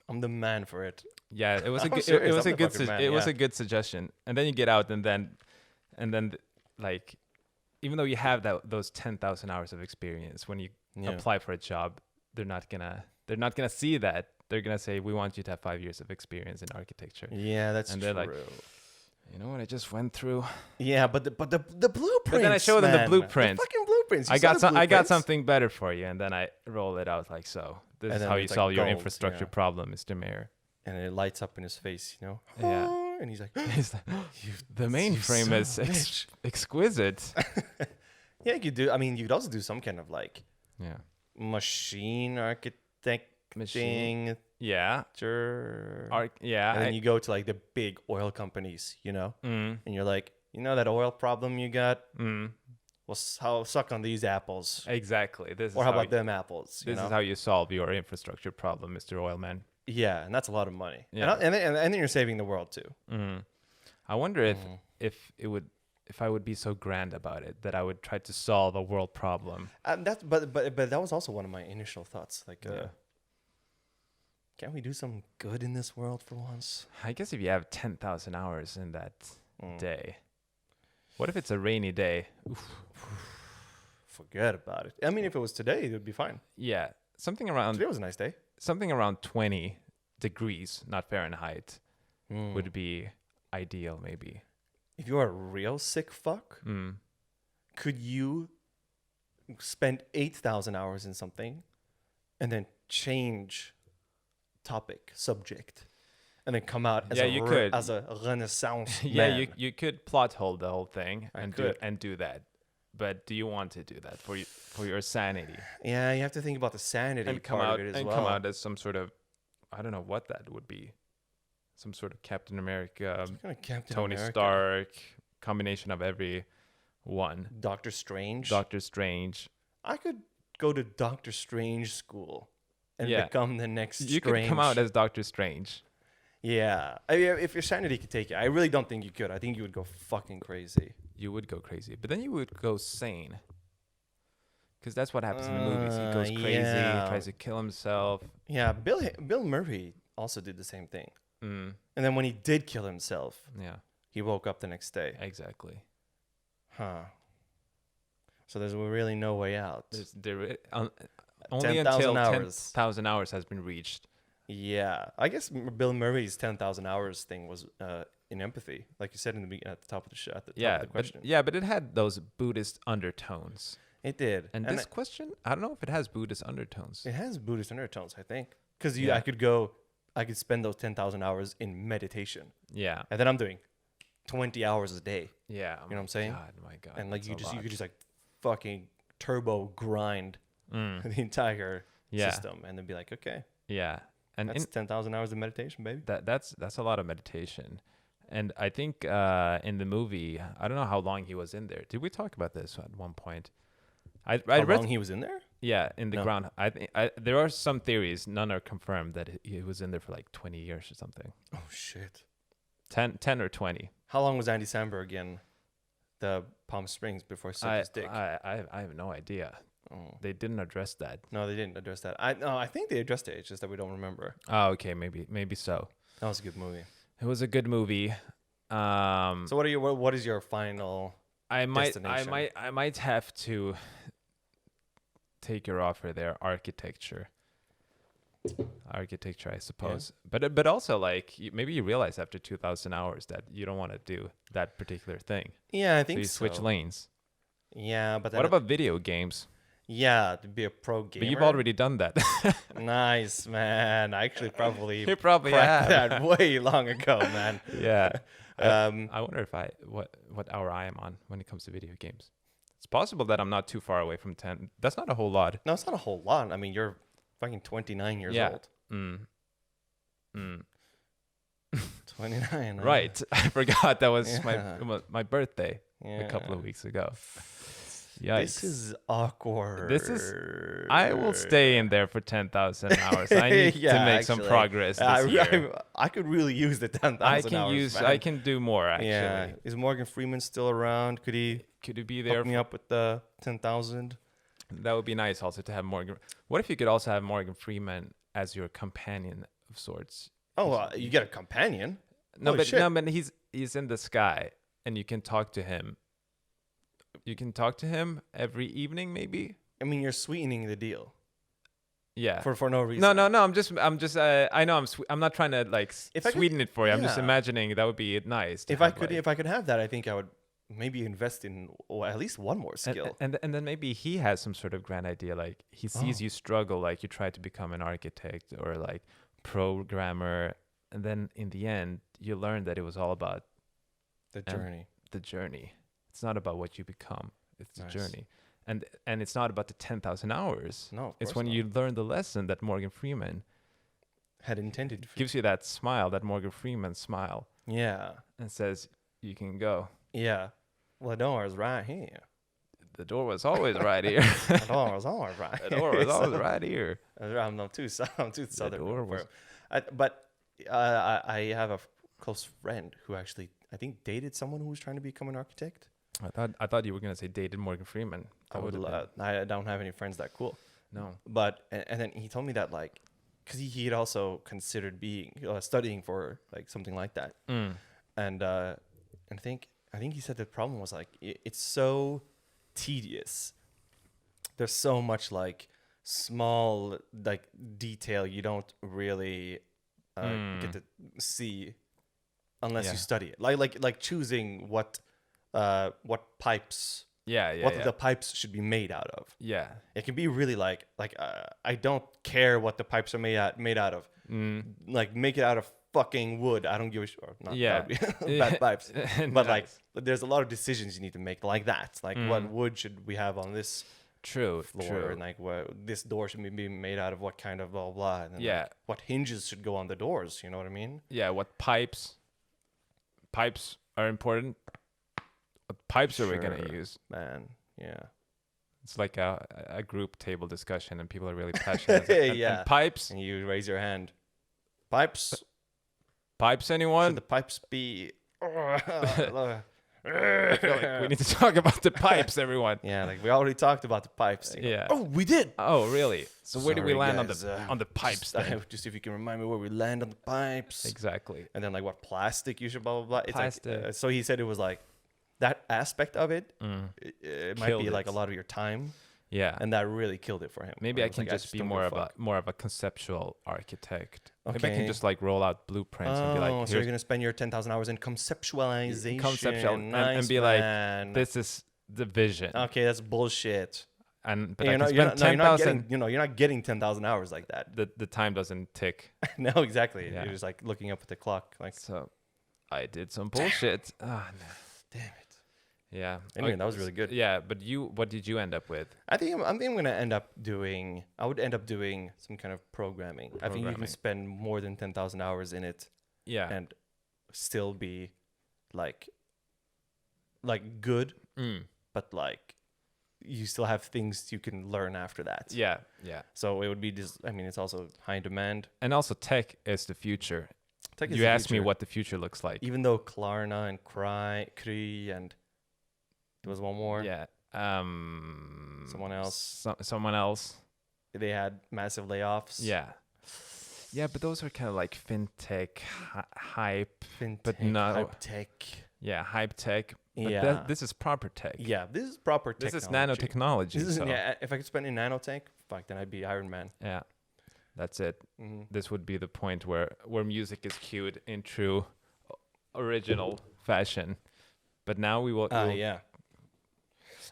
A: I'm the man for it.
B: Yeah, it was
A: I'm
B: a
A: serious,
B: it was
A: I'm
B: a
A: the
B: good
A: fucking man,
B: it was
A: yeah.
B: a good suggestion. And then you get out and then like, even though you have those 10,000 hours of experience, when you apply for a job, they're not gonna see that. They're gonna say, we want you to have 5 years of experience in architecture.
A: Yeah, that's
B: and
A: true.
B: they're like, you know what I just went through?
A: Yeah, but the blueprints.
B: But then I show them the blueprints.
A: The fucking blueprints. You
B: I
A: saw
B: got
A: the
B: I got
A: blueprints?
B: something better for you, and then I roll it out like so. This
A: And
B: is
A: then
B: how you
A: it's like
B: solve your
A: gold,
B: infrastructure
A: yeah.
B: problem, Mr. Mayor.
A: And it lights up in his face, you know.
B: Yeah.
A: And he's like,
B: He's like, the mainframe
A: son
B: is
A: of a bitch."
B: exquisite.
A: Yeah, you could do. I mean, you could also do some kind of like
B: Yeah.
A: machine architect thing.
B: Yeah. Yeah.
A: And then you go to like the big oil companies, you know, and you're like, you know, that oil problem you got. Well, suck on these apples.
B: Exactly.
A: Or how about them apples?
B: This is how you solve your infrastructure problem, Mr. Oilman.
A: Yeah, and that's a lot of money.
B: Yeah.
A: And then you're saving the world too.
B: I wonder if I would be so grand about it that I would try to solve a world problem.
A: But that was also one of my initial thoughts. Like, can't we do some good in this world for once?
B: I guess if you have 10,000 hours in that day, what if it's a rainy day? Oof.
A: Forget about it. I mean, if it was today, it would be fine.
B: Yeah, today
A: was a nice day.
B: Something around 20 degrees, not Fahrenheit, would be ideal, maybe.
A: If you're a real sick fuck, could you spend 8,000 hours in something and then change topic, subject, and then come out as as a renaissance man?
B: You could plot hole the whole thing and
A: could.
B: do that. But do you want to do that for your sanity?
A: Yeah, you have to think about the sanity part of it as well.
B: Come out as some sort of, I don't know what that would be. Some sort of Captain America, Tony Stark, combination of every one.
A: Doctor Strange.
B: I
A: could go to Doctor Strange school and become the next
B: You
A: Strange.
B: could come out as Doctor Strange.
A: Yeah. I mean, if your sanity could take it. I really don't think you could. I think you would go fucking crazy.
B: You would go crazy. But then you would go sane. Because that's what happens in the movies. He goes crazy, tries to kill himself.
A: Yeah, Bill Murray also did the same thing. And then when he did kill himself, he woke up the next day.
B: Exactly.
A: Huh. So there's really no way out.
B: Only
A: 10,000
B: until
A: hours.
B: 10,000 hours has been reached.
A: Yeah. I guess Bill Murray's 10,000 hours thing was in empathy, like you said at the top of the show, at the top of the question.
B: But it had those Buddhist undertones.
A: It did.
B: And this question, I don't know if it has Buddhist undertones.
A: It has Buddhist undertones, I think. Because I could spend those 10,000 hours in meditation.
B: Yeah.
A: And then I'm doing 20 hours a day.
B: Yeah.
A: You know what I'm saying?
B: My God.
A: And like you could just like fucking turbo grind the entire system and then be like, okay.
B: Yeah. And
A: that's 10,000 hours of meditation, baby.
B: That's a lot of meditation. And I think in the movie, I don't know how long he was in there. Did we talk about this at one point?
A: How long he was in there?
B: Yeah, in the ground. There are some theories, none are confirmed, that he was in there for like 20 years or something.
A: Oh, shit.
B: 10 or 20.
A: How long was Andy Samberg in the Palm Springs before he sucked his dick?
B: I have no idea. Oh. They didn't address that.
A: No, they didn't address that. I think they addressed it. It's just that we don't remember.
B: Oh, okay. Maybe so.
A: That was a good movie.
B: It was a good movie.
A: So what is your final destination?
B: I might have to take your offer there. Architecture, I suppose. Yeah. But also, like, maybe you realize after 2,000 hours that you don't want to do that particular thing.
A: Yeah, I think so.
B: You switch lanes.
A: Yeah, but
B: what about video games?
A: Yeah, to be a pro gamer.
B: But you've already done that.
A: Nice, man. I actually probably
B: you probably
A: cracked
B: have
A: that way long ago, man.
B: Yeah. I wonder if what hour I am on when it comes to video games. It's possible that I'm not too far away from 10. That's not a whole lot.
A: No, it's not a whole lot. I mean, you're fucking 29 years
B: Yeah.
A: old.
B: Mm. Mm.
A: 29.
B: Right. I forgot that was
A: Yeah.
B: my birthday
A: Yeah.
B: a couple of weeks ago.
A: This
B: Yikes.
A: is awkward.
B: I will stay in there for 10,000 hours. I need to make some progress this year.
A: I could really use the 10,000 hours.
B: I can do more actually.
A: Yeah. Is Morgan Freeman still around? Could he
B: be there
A: hook me up with the 10,000?
B: That would be nice also to have Morgan. What if you could also have Morgan Freeman as your companion of sorts?
A: Oh, you get a companion?
B: No,
A: Holy
B: but
A: shit.
B: he's in the sky and you can talk to him. You can talk to him every evening, maybe.
A: I mean, you're sweetening the deal.
B: Yeah.
A: For no reason.
B: No. I'm just. I know. I'm not trying to like sweeten it for you. I'm just
A: Yeah.
B: imagining that would be nice.
A: If I could have that, I think I would maybe invest in at least one more skill.
B: And then maybe he has some sort of grand idea. Like he sees you struggle. Like you try to become an architect or like programmer, and then in the end, you learn that it was all about
A: The journey.
B: The journey. It's not about what you become. It's the
A: Nice.
B: journey. And it's not about the 10,000 hours.
A: No, of
B: it's
A: course
B: when
A: not.
B: you learn the lesson that Morgan Freeman
A: Had intended.
B: gives you that smile, that Morgan Freeman smile,
A: Yeah.
B: and says, you can go.
A: Yeah. Well, the door is right here.
B: The door was always right here.
A: The door was always right.
B: The door was always right here.
A: I'm too southern.
B: door was-
A: But I have a close friend who actually, I think, dated someone who was trying to become an architect.
B: I thought you were gonna say dated Morgan Freeman.
A: I don't have any friends that cool.
B: No.
A: But and then he told me that like, because he had also considered being studying for like something like that, and I think he said the problem was like it's so tedious. There's so much like small like detail you don't really get to see unless you study it. Like choosing what pipes.
B: Yeah.
A: The pipes should be made out of.
B: Yeah.
A: It can be really like I don't care what the pipes are made out of. Like make it out of fucking wood. I don't give a shit. Not
B: Yeah.
A: that would be bad pipes. But like
B: Nice.
A: there's a lot of decisions you need to make like that. Like what wood should we have on this
B: True.
A: floor, and like this door should be made out of what kind of blah blah, blah. And then,
B: Yeah.
A: like, what hinges should go on the doors. You know what I mean?
B: Yeah. What pipes are important. What pipes are we gonna
A: Sure.
B: use?
A: Man, yeah.
B: It's like a group table discussion, and people are really passionate. And
A: Yeah.
B: pipes,
A: And you raise your hand. Pipes.
B: pipes. Anyone?
A: Should the pipes be?
B: I feel like we need to talk about the pipes, everyone.
A: Yeah, like we already talked about the pipes. You know.
B: Yeah.
A: Oh, we did.
B: Oh, really? So where did we
A: Sorry,
B: land
A: guys,
B: on the pipes?
A: Just,
B: Then?
A: just if you can remind me where we land on the pipes.
B: Exactly.
A: And then like what plastic you should blah blah blah. It's
B: Plastic.
A: like so he said it was like that aspect of it. It might
B: Killed
A: be like
B: it.
A: a lot of your time,
B: Yeah.
A: and that really killed it for him.
B: Maybe
A: Where
B: I
A: it was
B: can
A: like,
B: just be
A: don't
B: more
A: give
B: of
A: a fuck.
B: a conceptual architect. Maybe I
A: Okay.
B: can just like roll out blueprints and be like,
A: so you're
B: here's
A: gonna spend your 10,000 hours in conceptualization.
B: and be like,
A: man.
B: this is the vision.
A: Okay, that's bullshit.
B: But
A: You're
B: I can
A: not,
B: spend
A: you're not
B: 10,000.
A: getting, you're not getting 10,000 hours like that.
B: The time doesn't tick.
A: No, exactly.
B: Yeah.
A: You're just like looking up at the clock, like,
B: So I did some bullshit. Ah, no.
A: damn it.
B: Yeah.
A: Anyway, that was really good.
B: Yeah, but what did you end up with?
A: I think I'm gonna end up doing. I would end up doing some kind of programming. I think you can
B: Programming.
A: spend more than 10,000 hours in it
B: Yeah.
A: and still be like good, but like you still have things you can learn after that.
B: Yeah.
A: So it would be just. I mean, it's also high demand.
B: And also tech is the future.
A: Tech is
B: You
A: the
B: asked me
A: future.
B: what the future looks like.
A: Even though Klarna and Kry and there was one more.
B: Yeah.
A: Someone else.
B: Someone else.
A: They had massive layoffs.
B: Yeah. Yeah, but those are kind of like fintech, hype.
A: Fintech,
B: But no-
A: hype tech.
B: Yeah, hype tech. But
A: Yeah.
B: this is proper tech.
A: Yeah, this is proper
B: This
A: technology.
B: is nanotechnology.
A: This is,
B: so,
A: yeah, if I could spend in nanotech, fuck, then I'd be Iron Man.
B: yeah. That's it.
A: Mhm.
B: This would be the point where music is cued in true original fashion. But now we will.
A: Yeah.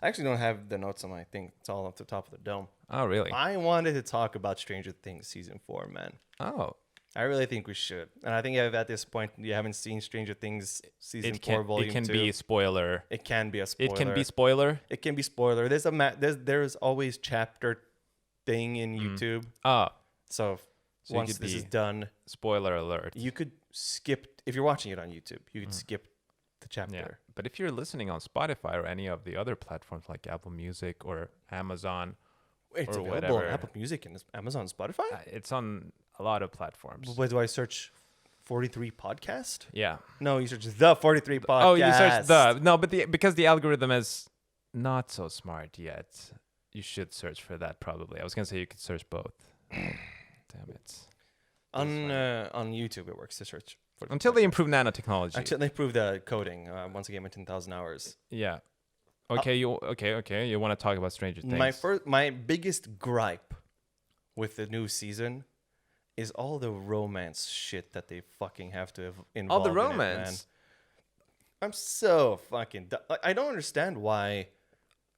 A: I actually don't have the notes on my thing. It's all off the top of the dome.
B: Oh, really?
A: I wanted to talk about Stranger Things season 4, man.
B: Oh.
A: I really think we should. And I think if at this point you haven't seen Stranger Things season
B: It
A: 4
B: can
A: volume
B: it can
A: 2,
B: be spoiler.
A: it can be a
B: It can be
A: spoiler.
B: spoiler.
A: It can be spoiler. There's always chapter thing in YouTube.
B: Ah,
A: So
B: so you
A: once
B: could
A: this
B: be
A: is done,
B: spoiler alert.
A: you could skip if you're watching it on YouTube. You could skip the chapter.
B: Yeah, but if you're listening on Spotify or any of the other platforms like Apple Music or Amazon,
A: It's
B: or
A: available on
B: whatever.
A: Apple Music and Amazon, Spotify.
B: it's on a lot of platforms.
A: Where do I search? 43 podcast?
B: Yeah.
A: No, you search the 43 podcast.
B: Oh, you search the no, but because the algorithm is not so smart yet, you should search for that probably. I was gonna say you could search both. Damn it.
A: On YouTube it works to search.
B: Until they improve nanotechnology.
A: Until they prove the coding. Once again, my 10,000 hours.
B: Yeah. Okay. Okay. You want to talk about Stranger Things?
A: My biggest gripe with the new season is all the romance shit that they fucking have to involve.
B: All the
A: in it,
B: romance.
A: man. I'm so fucking. I don't understand why.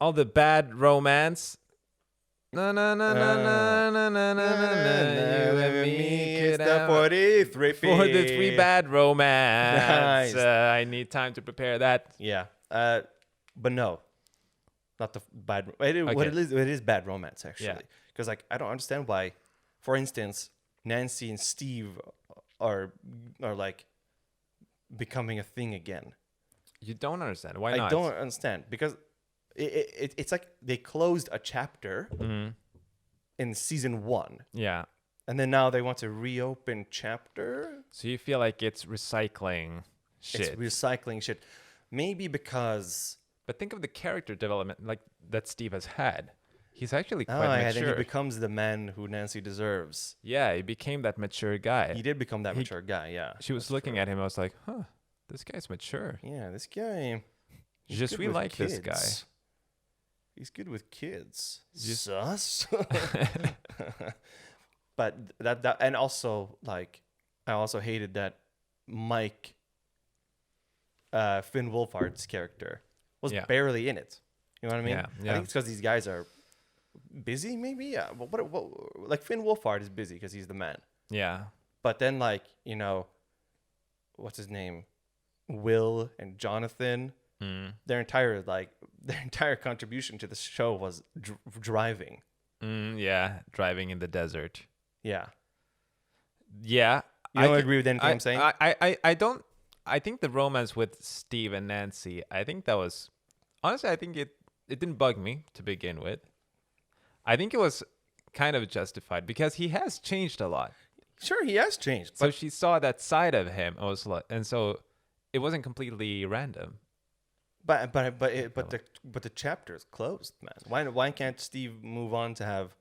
B: All the bad romance. No, no, no, no, no, no, no, no, no. You and me
A: It's
B: could
A: the
B: have
A: 43
B: for the 3 bad romance.
A: Nice.
B: I need time to prepare that.
A: Yeah. But no, not the bad. What it is bad romance actually.
B: Yeah.
A: Because like I don't understand why, for instance, Nancy and Steve are like becoming a thing again.
B: You don't understand. Why not?
A: I don't understand because it's like they closed a chapter in season 1,
B: Yeah.
A: and then now they want to reopen chapter.
B: So you feel like it's recycling shit.
A: It's recycling shit. Maybe because
B: But think of the character development like that Steve has had. He's actually quite
A: I think
B: mature.
A: he becomes the man who Nancy deserves.
B: Yeah, he became that mature guy.
A: He did become that mature guy. Yeah.
B: She was looking at him. I was like, huh, this guy's mature.
A: Yeah, this guy.
B: Just we
A: good with
B: like this guy.
A: kids. He's good with kids.
B: Just-
A: Sus. But that and also like I also hated that Mike Finn Wolfhard's character was
B: Yeah.
A: barely in it. You know what I mean?
B: Yeah,
A: I
B: yeah.
A: think it's because these guys are busy, maybe. Yeah. What like Finn Wolfhard is busy because he's the man.
B: Yeah.
A: But then like what's his name, Will and Jonathan. Their entire contribution to the show was driving.
B: Yeah, driving in the desert.
A: Yeah.
B: Yeah.
A: You don't agree with anything I'm saying?
B: I don't. I think the romance with Steve and Nancy, I think that was... Honestly, I think it didn't bug me to begin with. I think it was kind of justified because he has changed a lot.
A: Sure, he has changed.
B: So
A: But
B: she saw that side of him. And so it wasn't completely random.
A: the chapter is closed, man. Why can't Steve move on to have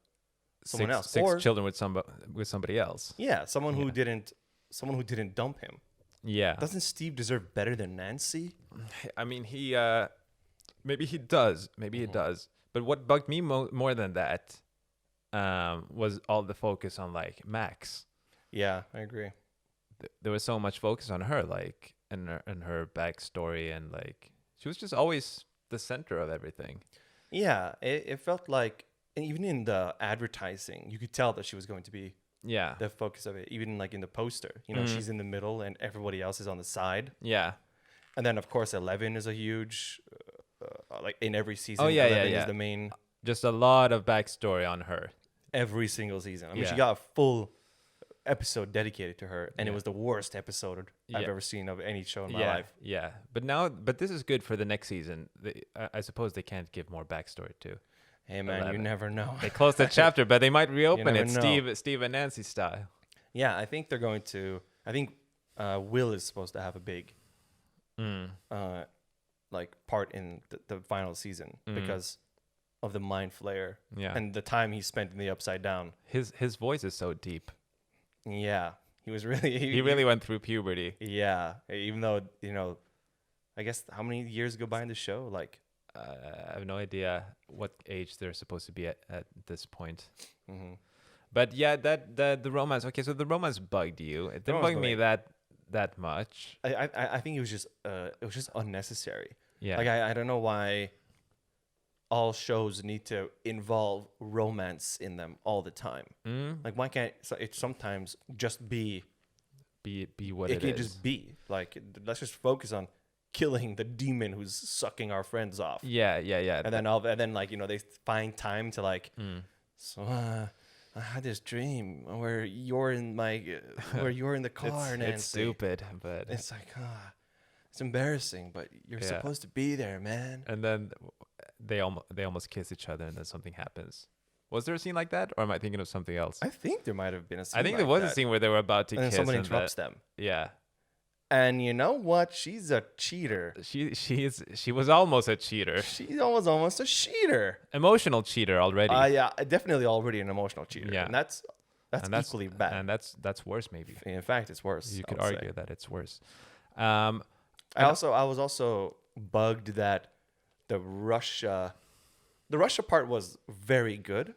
A: someone else?
B: Six
A: Or
B: children with somebody else.
A: yeah, someone who didn't dump him.
B: Yeah.
A: Doesn't Steve deserve better than Nancy?
B: I mean, he maybe he does. Maybe he does. But what bugged me more than that was all the focus on like Max.
A: Yeah, I agree.
B: There was so much focus on her, like and her backstory, and like she was just always the center of everything.
A: Yeah, it felt like, and even in the advertising, you could tell that she was going to be
B: Yeah.
A: the focus of it. Even like in the poster, she's in the middle and everybody else is on the side.
B: Yeah.
A: And then of course 11 is a huge, like in every season.
B: Oh, yeah,
A: 11
B: yeah.
A: is the main
B: Just a lot of backstory on her.
A: every single season. I mean,
B: Yeah.
A: she got a full episode dedicated to her, and it
B: Yeah.
A: was the worst episode I've
B: Yeah.
A: ever seen of any show in my
B: Yeah.
A: life.
B: Yeah. But this is good for the next season. I suppose they can't give more backstory too.
A: Hey man,
B: 11.
A: you never know.
B: They closed the chapter, but they might reopen
A: never
B: it,
A: know.
B: Steve and Nancy style.
A: Yeah, I think they're going to. I think Will is supposed to have a big, like part in the final season because of the mind flayer
B: Yeah.
A: and the time he spent in the Upside Down.
B: His voice is so deep.
A: Yeah, he was really.
B: He really went through puberty.
A: Yeah, even though I guess how many years go by in the show? Like,
B: I have no idea what age they're supposed to be at this point.
A: mm-hmm.
B: But yeah, the romance. Okay, so the romance bugged you. It didn't
A: romance
B: bug me
A: bugged
B: that much.
A: I think it was just unnecessary.
B: Yeah.
A: Like I don't know why. all shows need to involve romance in them all the time. Like, why can't it sometimes just be?
B: Be what
A: It
B: it
A: can
B: is.
A: just be like, let's just focus on killing the demon who's sucking our friends off.
B: Yeah.
A: And then like, they find time to like, so I had this dream where you're in the car, Nancy.
B: It's stupid, but
A: It's like, it's embarrassing, but you're supposed to be there, man.
B: and then they almost kiss each other, and then something happens. Was there a scene like that, or am I thinking of something else?
A: I think there might have been a scene.
B: I think
A: like
B: there was
A: that.
B: a scene where they were about to
A: And then
B: kiss,
A: someone
B: and
A: interrupts them.
B: Yeah,
A: And you know what? She's a cheater.
B: she was almost a cheater,
A: She's almost a cheater.
B: emotional cheater already.
A: Yeah, definitely already an emotional cheater.
B: Yeah.
A: And that's equally bad.
B: and that's worse. Maybe
A: In fact, it's worse.
B: you
A: I
B: could
A: would
B: argue
A: say.
B: that it's worse.
A: I was also bugged that the Russia part was very good,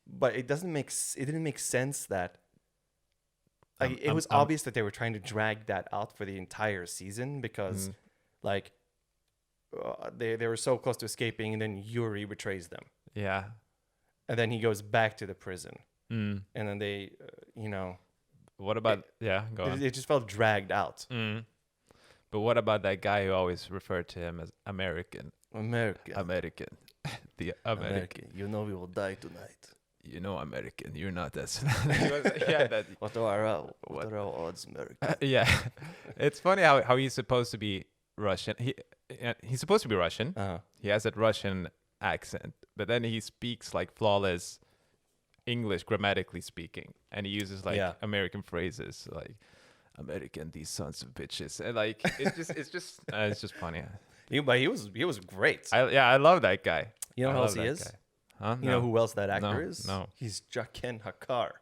A: but it didn't make sense that like it was obvious that they were trying to drag that out for the entire season because like they were so close to escaping, and then Yuri betrays them,
B: Yeah.
A: and then he goes back to the prison, and then they
B: What about Go on.
A: it just felt dragged out.
B: But what about that guy who always referred to him as American?
A: American.
B: The American.
A: You know we will die tonight.
B: You know, American. You're not that. That.
A: What are our odds, American?
B: Yeah, it's funny how he's supposed to be Russian. He's supposed to be Russian.
A: Uh-huh.
B: He has that Russian accent, but then he speaks like flawless English, grammatically speaking, and he uses like American phrases like "American, these sons of bitches," and like it's just funny.
A: But he was great.
B: I love that guy.
A: You know
B: I
A: who else
B: love
A: he
B: that
A: is?
B: guy. Huh?
A: You know who else that actor
B: No,
A: is?
B: no.
A: He's Jaqen Hakar.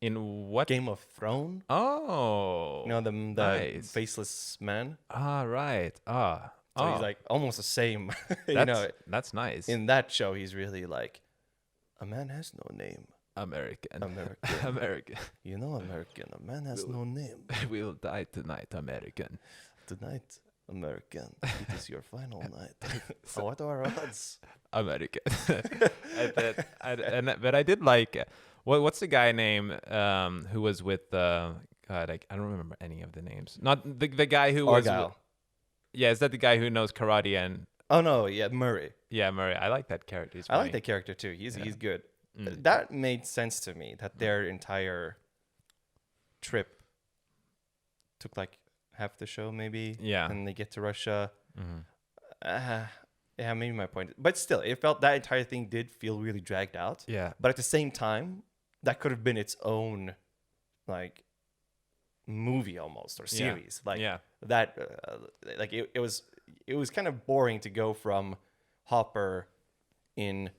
B: In what?
A: Game of Thrones.
B: Oh.
A: You know the
B: nice.
A: faceless man.
B: Right.
A: So he's like almost the same. You know,
B: that's nice.
A: in that show, he's really like, a man has no name.
B: American.
A: American. You know, American. A man has no name.
B: We will die tonight, American.
A: Tonight, American. It is your final night. What are our odds?
B: American. But I did like what's the guy name who was with God, I don't remember any of the names. Not the guy who
A: Argyle.
B: was is that the guy who knows karate and
A: Oh no, yeah, Murray.
B: yeah, Murray. I like that character. He's
A: I like
B: funny.
A: that character too. He's good. That made sense to me that their entire trip took like half the show maybe.
B: Yeah.
A: And they get to Russia. Yeah, maybe my point. But still, it felt that entire thing did feel really dragged out.
B: Yeah.
A: But at the same time, that could have been its own like movie almost or series. Like that like it was kind of boring to go from Hopper in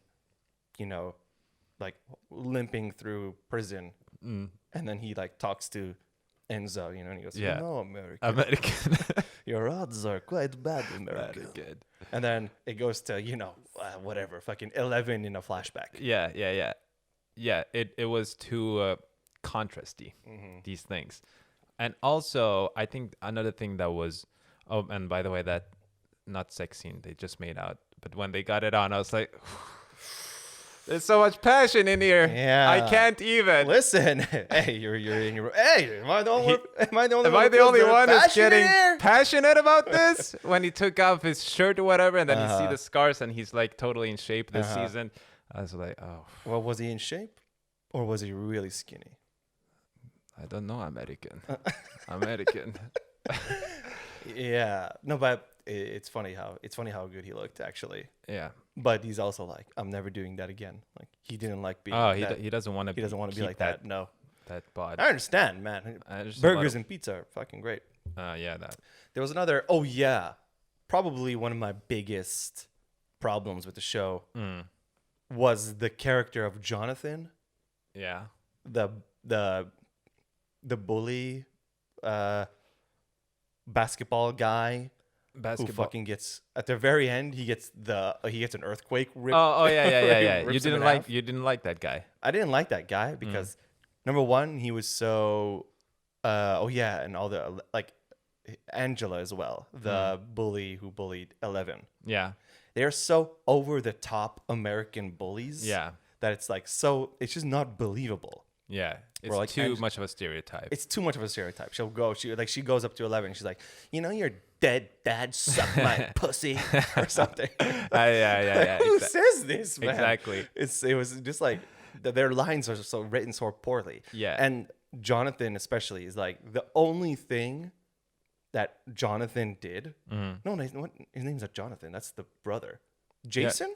A: like limping through prison, and then he like talks to Enzo, and he goes, "No, American, your odds are quite bad, American." And then it goes to whatever, fucking 11 in a flashback.
B: Yeah. It was too contrasty, these things, and also I think another thing that was, and by the way, that not sex scene they just made out, but when they got it on, I was like. There's so much passion in here.
A: Yeah.
B: I can't even.
A: Listen, hey, you're in your. Hey, am I the only
B: one who's getting
A: here?
B: passionate about this? When he took off his shirt or whatever, and then you see the scars, and he's like totally in shape this season. I was like, oh.
A: Well, was he in shape, or was he really skinny?
B: I don't know, American. American.
A: Yeah, no, but it's funny how good he looked actually.
B: Yeah.
A: But he's also like, I'm never doing that again. Like he didn't like being.
B: He doesn't want to.
A: He doesn't want to be like that. No.
B: That bod.
A: I understand, man. Burgers and pizza are fucking great.
B: That.
A: There was another. Oh yeah, probably one of my biggest problems with the show was the character of Jonathan.
B: Yeah.
A: The bully, basketball guy. Who fucking gets at the very end? He gets an earthquake rip.
B: Yeah. You didn't like that guy.
A: I didn't like that guy because number one, he was so. And all the like, Angela as well, the bully who bullied 11.
B: Yeah.
A: they're so over the top American bullies.
B: Yeah.
A: That it's like it's just not believable.
B: Yeah. It's
A: Or, like,
B: too
A: and-
B: much of a stereotype.
A: It's too much of a stereotype. She goes up to 11 and she's like, your dead dad sucked my pussy or something.
B: Yeah.
A: Who says this, man?
B: Exactly.
A: It was just like their lines are so written so poorly.
B: Yeah.
A: And Jonathan especially is like the only thing that Jonathan did. No, his name's not Jonathan. That's the brother. Jason?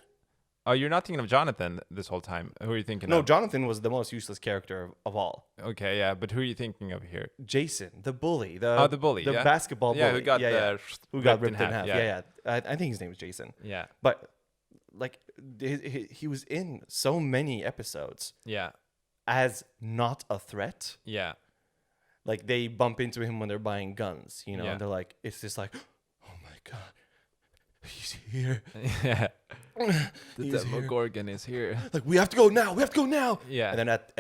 B: Oh, you're not thinking of Jonathan this whole time. Who are you thinking
A: No,
B: of?
A: Jonathan was the most useless character of all.
B: Okay, yeah, but who are you thinking of here?
A: Jason, the bully,
B: The bully,
A: the
B: yeah.
A: basketball bully,
B: Yeah, who got
A: who got ripped in half. Yeah. I think his name was Jason.
B: Yeah.
A: But like he was in so many episodes
B: Yeah.
A: as not a threat.
B: Yeah.
A: Like they bump into him when they're buying guns,
B: Yeah.
A: and they're like, it's just like, oh my god, he's here.
B: Yeah. The
A: He's here.
B: Demogorgon is here.
A: Like we have to go now. We have to go now.
B: Yeah.
A: And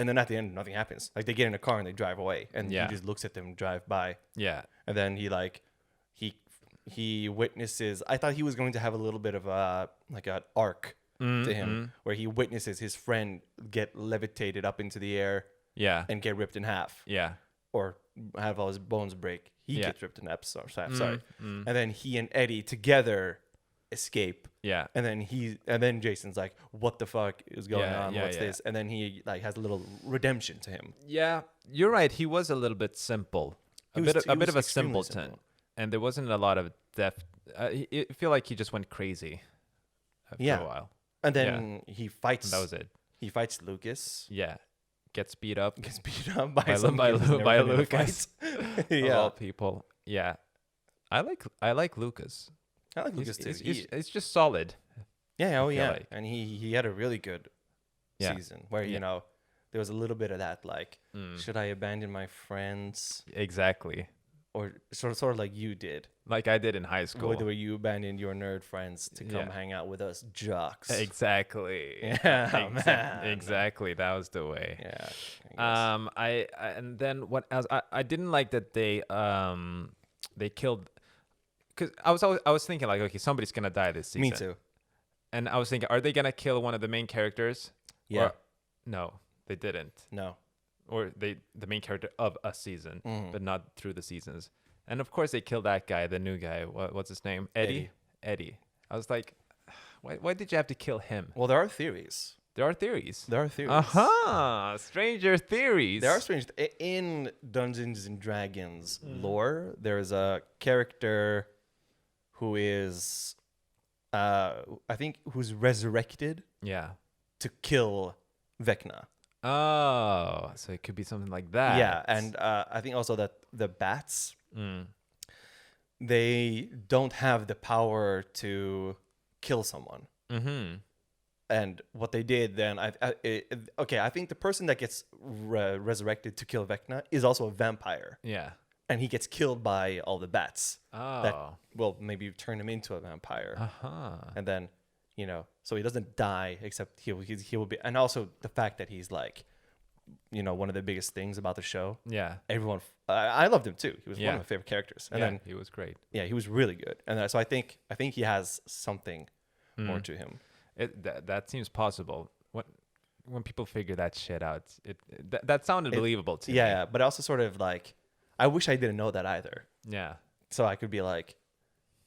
A: then at the end, nothing happens. Like they get in a car and they drive away, and
B: Yeah.
A: he just looks at them drive by.
B: Yeah.
A: And then he witnesses. I thought he was going to have a little bit of an arc to him, where he witnesses his friend get levitated up into the air
B: Yeah.
A: and get ripped in half,
B: Yeah.
A: or have all his bones break. He
B: Yeah.
A: gets ripped in half. Sorry. And then he and Eddie together escape.
B: Yeah.
A: And then Jason's like, "What the fuck is going
B: Yeah,
A: on?
B: yeah,
A: What's
B: yeah.
A: this?" And then he like has a little redemption to him.
B: Yeah. You're right. He was a little bit simple.
A: He
B: A
A: was
B: bit of a
A: extremely
B: simpleton.
A: simple.
B: And there wasn't a lot of depth. I feel like he just went crazy after
A: Yeah.
B: a while.
A: And then he fights.
B: And that was it.
A: He fights Lucas.
B: Yeah. Gets beat up
A: Gets beat up by
B: by,
A: some
B: by,
A: kid who's never
B: by
A: been in a
B: Lucas.
A: fight.
B: Of all people. Yeah. I like Lucas.
A: I like Lucas too.
B: It's just solid.
A: Yeah,
B: feel
A: yeah.
B: like.
A: And he had a really good
B: Yeah.
A: season where
B: Yeah.
A: there was a little bit of that like, should I abandon my friends,
B: Exactly.
A: or sort of like you did,
B: Like I did in high school.
A: where you abandoned your nerd friends to come
B: Yeah.
A: hang out with us jocks.
B: Exactly.
A: Yeah, man.
B: Exactly. That was the way.
A: Yeah. I guess.
B: I and then what else? I didn't like that they killed, because I was thinking like, okay, somebody's gonna die this season.
A: Me too.
B: And I was thinking, are they gonna kill one of the main characters?
A: Yeah.
B: Or, no, they didn't.
A: No.
B: Or the main character of a season,
A: Mm.
B: but not through the seasons. And of course they killed that guy, the new guy. What's his name? Eddie. I was like, why did you have to kill him?
A: Well, there are theories.
B: There are theories.
A: There are theories.
B: Uh-huh. Stranger theories.
A: There are strange in Dungeons and Dragons lore. There is a character who is, I think, who's resurrected
B: Yeah.
A: to kill Vecna.
B: Oh, so it could be something like that.
A: Yeah, and I think also that the bats,
B: Mm.
A: they don't have the power to kill someone.
B: Mm-hmm.
A: And what they did then, I think the person that gets resurrected to kill Vecna is also a vampire,
B: Yeah.
A: and he gets killed by all the bats.
B: Oh.
A: That will maybe turn him into a vampire,
B: Uh-huh.
A: and then so he doesn't die, except he will be. And also the fact that he's like, one of the biggest things about the show.
B: Yeah.
A: Everyone, I loved him too. He was one
B: Yeah.
A: of my favorite characters, and
B: Yeah,
A: then
B: he was great.
A: yeah, he was really good. And so I think he has something more to him.
B: That seems possible. When people figure that shit out, that sounded believable to me.
A: Yeah, but also sort of like, I wish I didn't know that either.
B: Yeah.
A: So I could be like,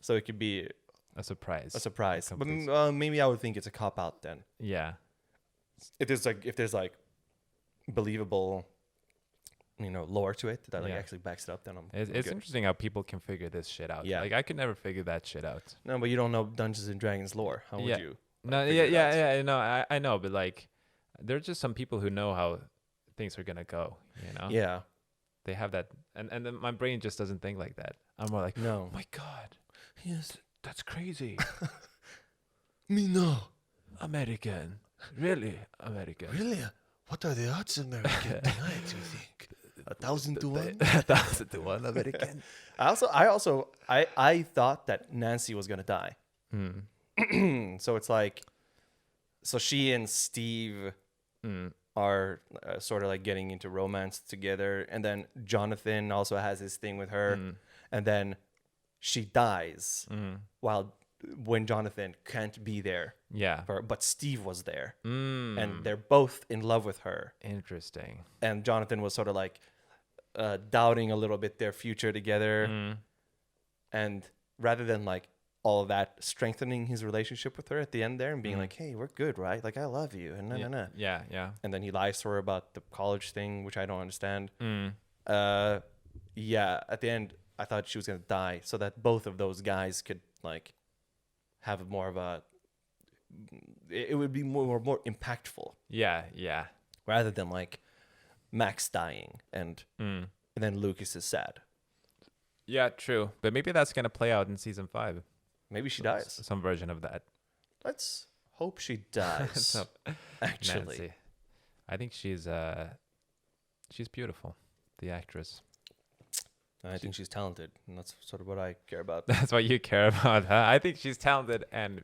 A: so it could be
B: A surprise.
A: a surprise. But
B: Complete.
A: maybe I would think it's a cop out then.
B: Yeah.
A: If there's like believable, lore to it that like
B: Yeah.
A: actually backs it up, then I'm
B: It's
A: good.
B: interesting how people can figure this shit out.
A: Yeah.
B: Like I could never figure that shit out.
A: No, but you don't know Dungeons and Dragons lore. How would
B: Yeah.
A: you?
B: No,
A: figure it out?
B: yeah, no, I know, but like, there's just some people who know how things are gonna go.
A: Yeah.
B: They have that, and then my brain just doesn't think like that. I'm more like,
A: No.
B: oh my god,
A: Yes.
B: that's crazy.
A: Me no.
B: American, really American.
A: Really? What are the odds, American, tonight? You think 1,000 to 1?
B: 1,000 to 1 American.
A: I thought that Nancy was gonna die. So it's like, so she and Steve are sort of like getting into romance together, and then Jonathan also has his thing with her, and then she dies while when Jonathan can't be there,
B: Yeah.
A: but Steve was there,
B: Mm.
A: and they're both in love with her.
B: Interesting.
A: And Jonathan was sort of like doubting a little bit their future together,
B: Mm.
A: and rather than like all of that, strengthening his relationship with her at the end there and being like, "Hey, we're good, right? Like I love you," and
B: Yeah. Yeah.
A: and then he lies to her about the college thing, which I don't understand.
B: Mm.
A: Yeah, at the end, I thought she was gonna die, so that both of those guys could like have more of a. It would be more impactful
B: Yeah. Yeah.
A: rather than like Max dying and then Lucas is sad.
B: Yeah. True. But maybe that's gonna play out in season 5.
A: Maybe she dies.
B: Some version of that.
A: Let's hope she dies.
B: So,
A: Actually,
B: Nancy. I think she's beautiful, the actress.
A: I think she's talented, and that's sort of what I care about.
B: That's what you care about, huh? I think she's talented and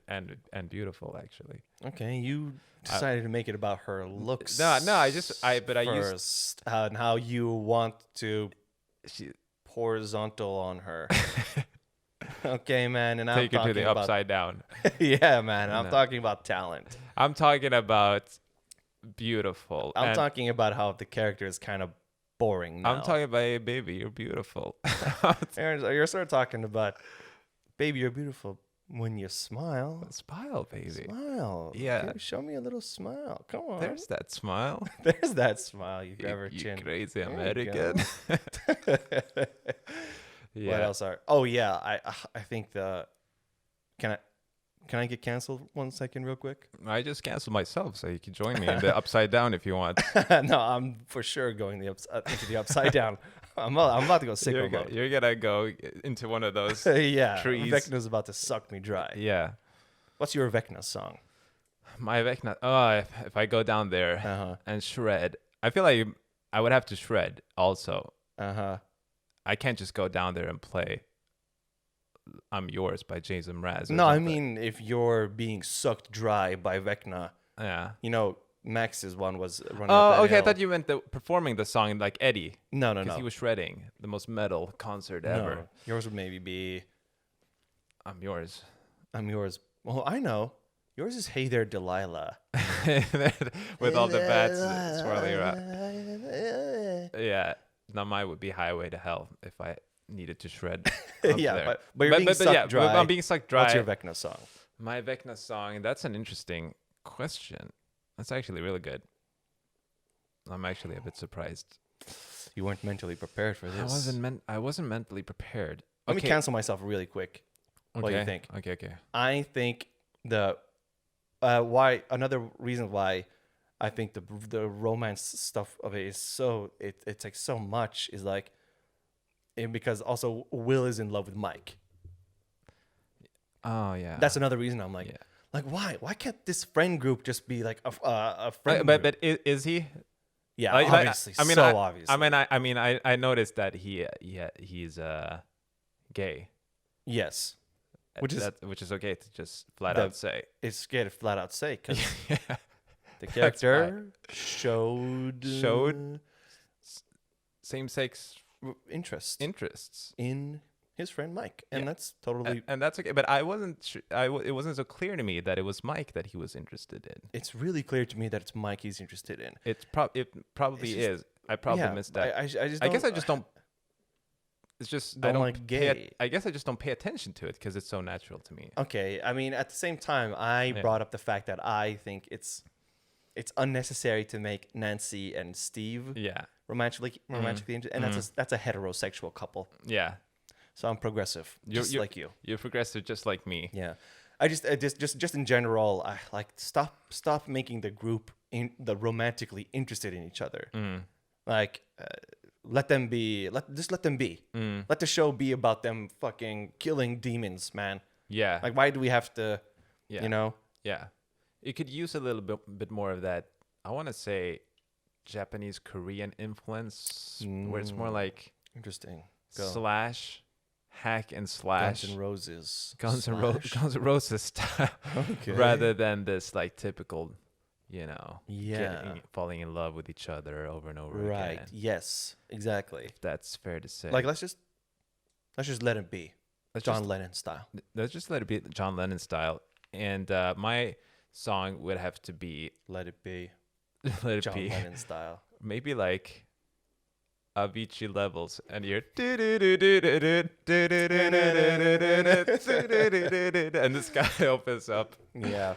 B: beautiful, actually.
A: Okay, you decided to make it about her looks.
B: No, I used
A: first, and how you want to
B: she
A: horizontal on her. Okay, man, and I'm
B: take her
A: talking
B: to the
A: about,
B: upside down.
A: Yeah, man, I'm
B: No.
A: talking about talent.
B: I'm talking about beautiful.
A: I'm
B: and
A: talking about how the character is kind of boring now.
B: I'm talking about, hey, baby, you're beautiful.
A: You're sort of talking about, baby, you're beautiful when you smile.
B: Smile, baby.
A: Smile.
B: Yeah.
A: Okay, show me a little smile. Come on.
B: There's that smile.
A: There's that smile you grab her
B: You
A: chin.
B: crazy
A: There you
B: American. Yeah.
A: What else are? Oh yeah, I think the. Can I get canceled 1 second real quick?
B: I just canceled myself, so you can join me in the upside down if you want.
A: No, I'm for sure going into the upside down. I'm about to go sicko mode.
B: You're gonna go into one of those.
A: Yeah,
B: trees.
A: Vecna's about to suck me dry.
B: Yeah.
A: What's your Vecna song?
B: My Vecna. Oh, if I go down there
A: Uh-huh.
B: and shred, I feel like I would have to shred also.
A: Uh-huh.
B: I can't just go down there and play I'm Yours by Jason Mraz. or
A: No, I
B: something.
A: mean if you're being sucked dry by Vecna,
B: Yeah.
A: you know, Max's one was running up
B: Oh,
A: that
B: okay. I
A: hill.
B: thought you meant performing the song like Eddie.
A: No,
B: Because he was shredding. The most metal concert ever.
A: No. Yours would maybe be
B: I'm Yours.
A: I'm Yours. Well, I know. Yours is Hey There, Delilah.
B: With all the bats swirling around. Yeah. Now mine would be Highway to Hell if I needed to shred. up
A: Yeah,
B: there.
A: but you're being sucked
B: yeah,
A: dry.
B: I'm being sucked dry.
A: What's your Vecna song?
B: My Vecna song, that's an interesting question. That's actually really good. I'm actually a bit surprised.
A: You weren't mentally prepared for this.
B: I wasn't mentally prepared.
A: Let me cancel myself really quick.
B: Okay.
A: What do you think?
B: Okay.
A: I think why another reason why I think the romance stuff of it is so it's like so much is like because also Will is in love with Mike.
B: Oh yeah.
A: That's another reason I'm like
B: Yeah.
A: like why can't this friend group just be like a friend group?
B: But is he?
A: Yeah,
B: Like,
A: obviously,
B: I mean,
A: so
B: I,
A: obviously.
B: I noticed that he's gay.
A: Yes, which is
B: okay to just flat
A: The-
B: out say.
A: it's scared to flat out say because
B: Yeah.
A: the character showed
B: Same-sex
A: interest
B: interests.
A: in his friend Mike, and
B: Yeah.
A: that's totally.
B: And that's okay, but I wasn't. It wasn't so clear to me that it was Mike that he was interested in.
A: It's really clear to me that it's Mike he's interested in.
B: It probably
A: It's just-
B: is. I probably
A: Yeah,
B: missed that.
A: I just
B: I guess I
A: don't-
B: just don't. It's just
A: Don't
B: I don't
A: like gay.
B: I guess I just don't pay attention to it because it's so natural to me.
A: Okay, I mean, at the same time, I brought up the fact that I think it's unnecessary to make Nancy and Steve
B: Yeah,
A: romantically interested, and that's a heterosexual couple.
B: yeah.
A: So I'm progressive, just like you.
B: You're progressive, just like me.
A: Yeah, I just in general, I like stop making the group the romantically interested in each other. Like, let them be. Let them be. Let the show be about them fucking killing demons, man.
B: Yeah,
A: Like, why do we have to?
B: yeah,
A: You know?
B: yeah. It could use a little bit more of that. I want to say Japanese Korean influence, where it's more like
A: Interesting. Go.
B: slash, hack and slash,
A: Guns N' Roses.
B: Guns N'
A: Slash.
B: Roses style,
A: Okay.
B: rather than this like typical,
A: Yeah.
B: falling in love with each other over and over
A: Right.
B: again.
A: Yes. Exactly.
B: If that's fair to say.
A: Like let's just let it be. John Lennon style.
B: Let's just let it be John Lennon style. And my song would have to be
A: Let it be.
B: Let It
A: John
B: Be.
A: Lennon style.
B: Maybe like Avicii levels, and you're and this guy opens up.
A: Yeah.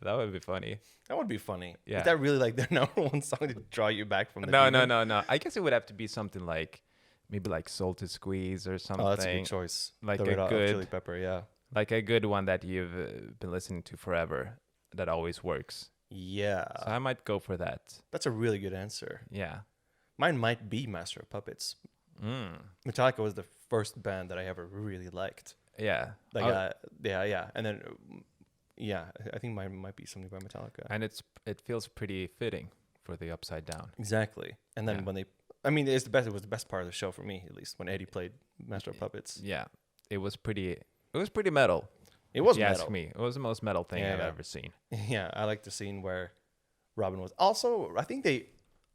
B: That would be funny.
A: That would be funny.
B: Yeah.
A: Is that really like their number one song to draw you back from the
B: No.
A: demon?
B: I guess it would have to be something like maybe like Soul to Squeeze or something.
A: Oh, that's a good choice.
B: Like
A: the
B: a
A: Red Hot
B: good-
A: Chili Pepper, yeah.
B: Like a good one that you've been listening to forever that always works.
A: Yeah.
B: So I might go for that.
A: That's a really good answer.
B: Yeah.
A: Mine might be Master of Puppets. Metallica was the first band that I ever really liked.
B: Yeah.
A: Like, yeah. And then, I think mine might be something by Metallica.
B: And it feels pretty fitting for the Upside Down.
A: Exactly. And then
B: Yeah.
A: when it was the best part of the show for me, at least, when Eddie played Master of Puppets.
B: Yeah. It was pretty metal.
A: It was
B: if you
A: metal.
B: ask me. It was the most metal thing
A: Yeah,
B: I've
A: yeah.
B: ever seen.
A: Yeah, I like the scene where Robin was. Also, I think they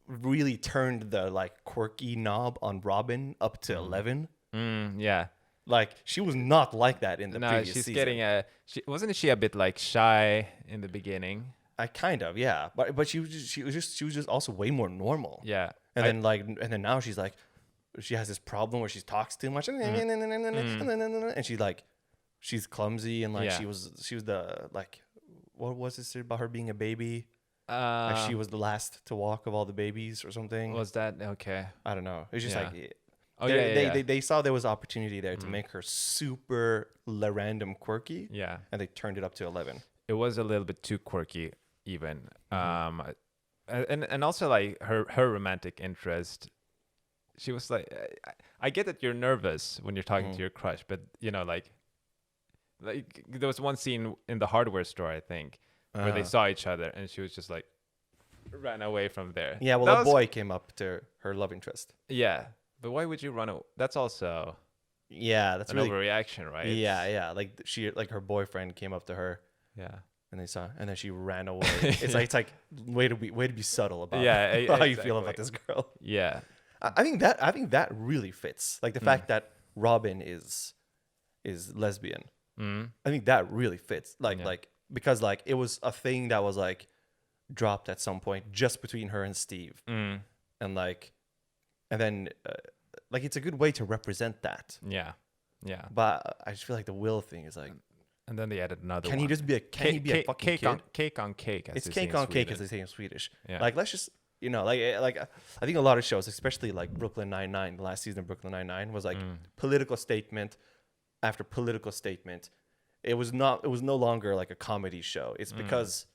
A: really turned the like quirky knob on Robin up to 11.
B: Yeah.
A: Like she was not like that in the
B: No,
A: previous
B: she's
A: season.
B: getting wasn't she a bit like shy in the beginning?
A: I kind of, yeah, but she was just also way more normal.
B: Yeah.
A: And then now she's like, she has this problem where she talks too much, and she's clumsy, and like
B: Yeah.
A: she was the like, what was this about her being a baby?
B: Uh,
A: Like she was the last to walk of all the babies or something.
B: was that okay?
A: I don't know. It's just
B: Yeah.
A: like
B: Oh yeah.
A: they saw there was opportunity there to make her super random quirky,
B: Yeah.
A: and they turned it up to 11.
B: It was a little bit too quirky even.
A: Mm-hmm.
B: And also like her romantic interest, she was like, I get that you're nervous when you're talking to your crush, but you know, like there was one scene in the hardware store, I think, where they saw each other, and she was just like ran away from there.
A: Yeah, well,
B: That
A: a
B: was-
A: boy came up to her love interest.
B: Yeah, but why would you run away? That's also
A: Yeah, that's
B: an
A: really
B: overreaction, right?
A: yeah. Like her boyfriend came up to her,
B: Yeah.
A: and they saw, and then she ran away. It's like way to be subtle about
B: Yeah,
A: how you feel about
B: exactly.
A: this girl.
B: Yeah.
A: I think that really fits. Like the fact that Robin is lesbian. I think that really fits. Like because like it was a thing that was like dropped at some point just between her and Steve, and then like it's a good way to represent that.
B: Yeah. Yeah.
A: But I just feel like the Will thing is like,
B: And then they added another
A: can
B: one.
A: he just be a fucking
B: cake
A: kid?
B: on cake on cake? As
A: It's
B: they say
A: cake
B: in
A: on cake,
B: Sweden.
A: as they say in Swedish.
B: Yeah.
A: Like let's just like I think a lot of shows, especially like Brooklyn Nine-Nine, the last season of Brooklyn Nine-Nine was like political statement after political statement. It was no longer like a comedy show. It's because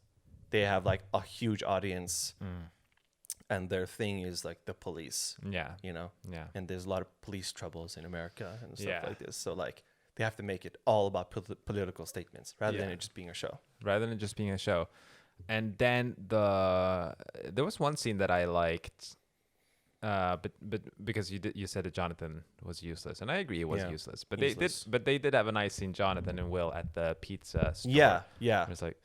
A: they have like a huge audience, and their thing is like the police.
B: Yeah. Yeah.
A: And there's a lot of police troubles in America and stuff
B: Yeah.
A: like this. So like they have to make it all about political statements rather than
B: Yeah.
A: it just being a show.
B: Rather than just being a show. And then there was one scene that I liked, but because you said that Jonathan was useless, and I agree he was
A: Yeah,
B: useless. But
A: useless.
B: they did have a nice scene, Jonathan and Will at the pizza store.
A: Yeah.
B: It was like,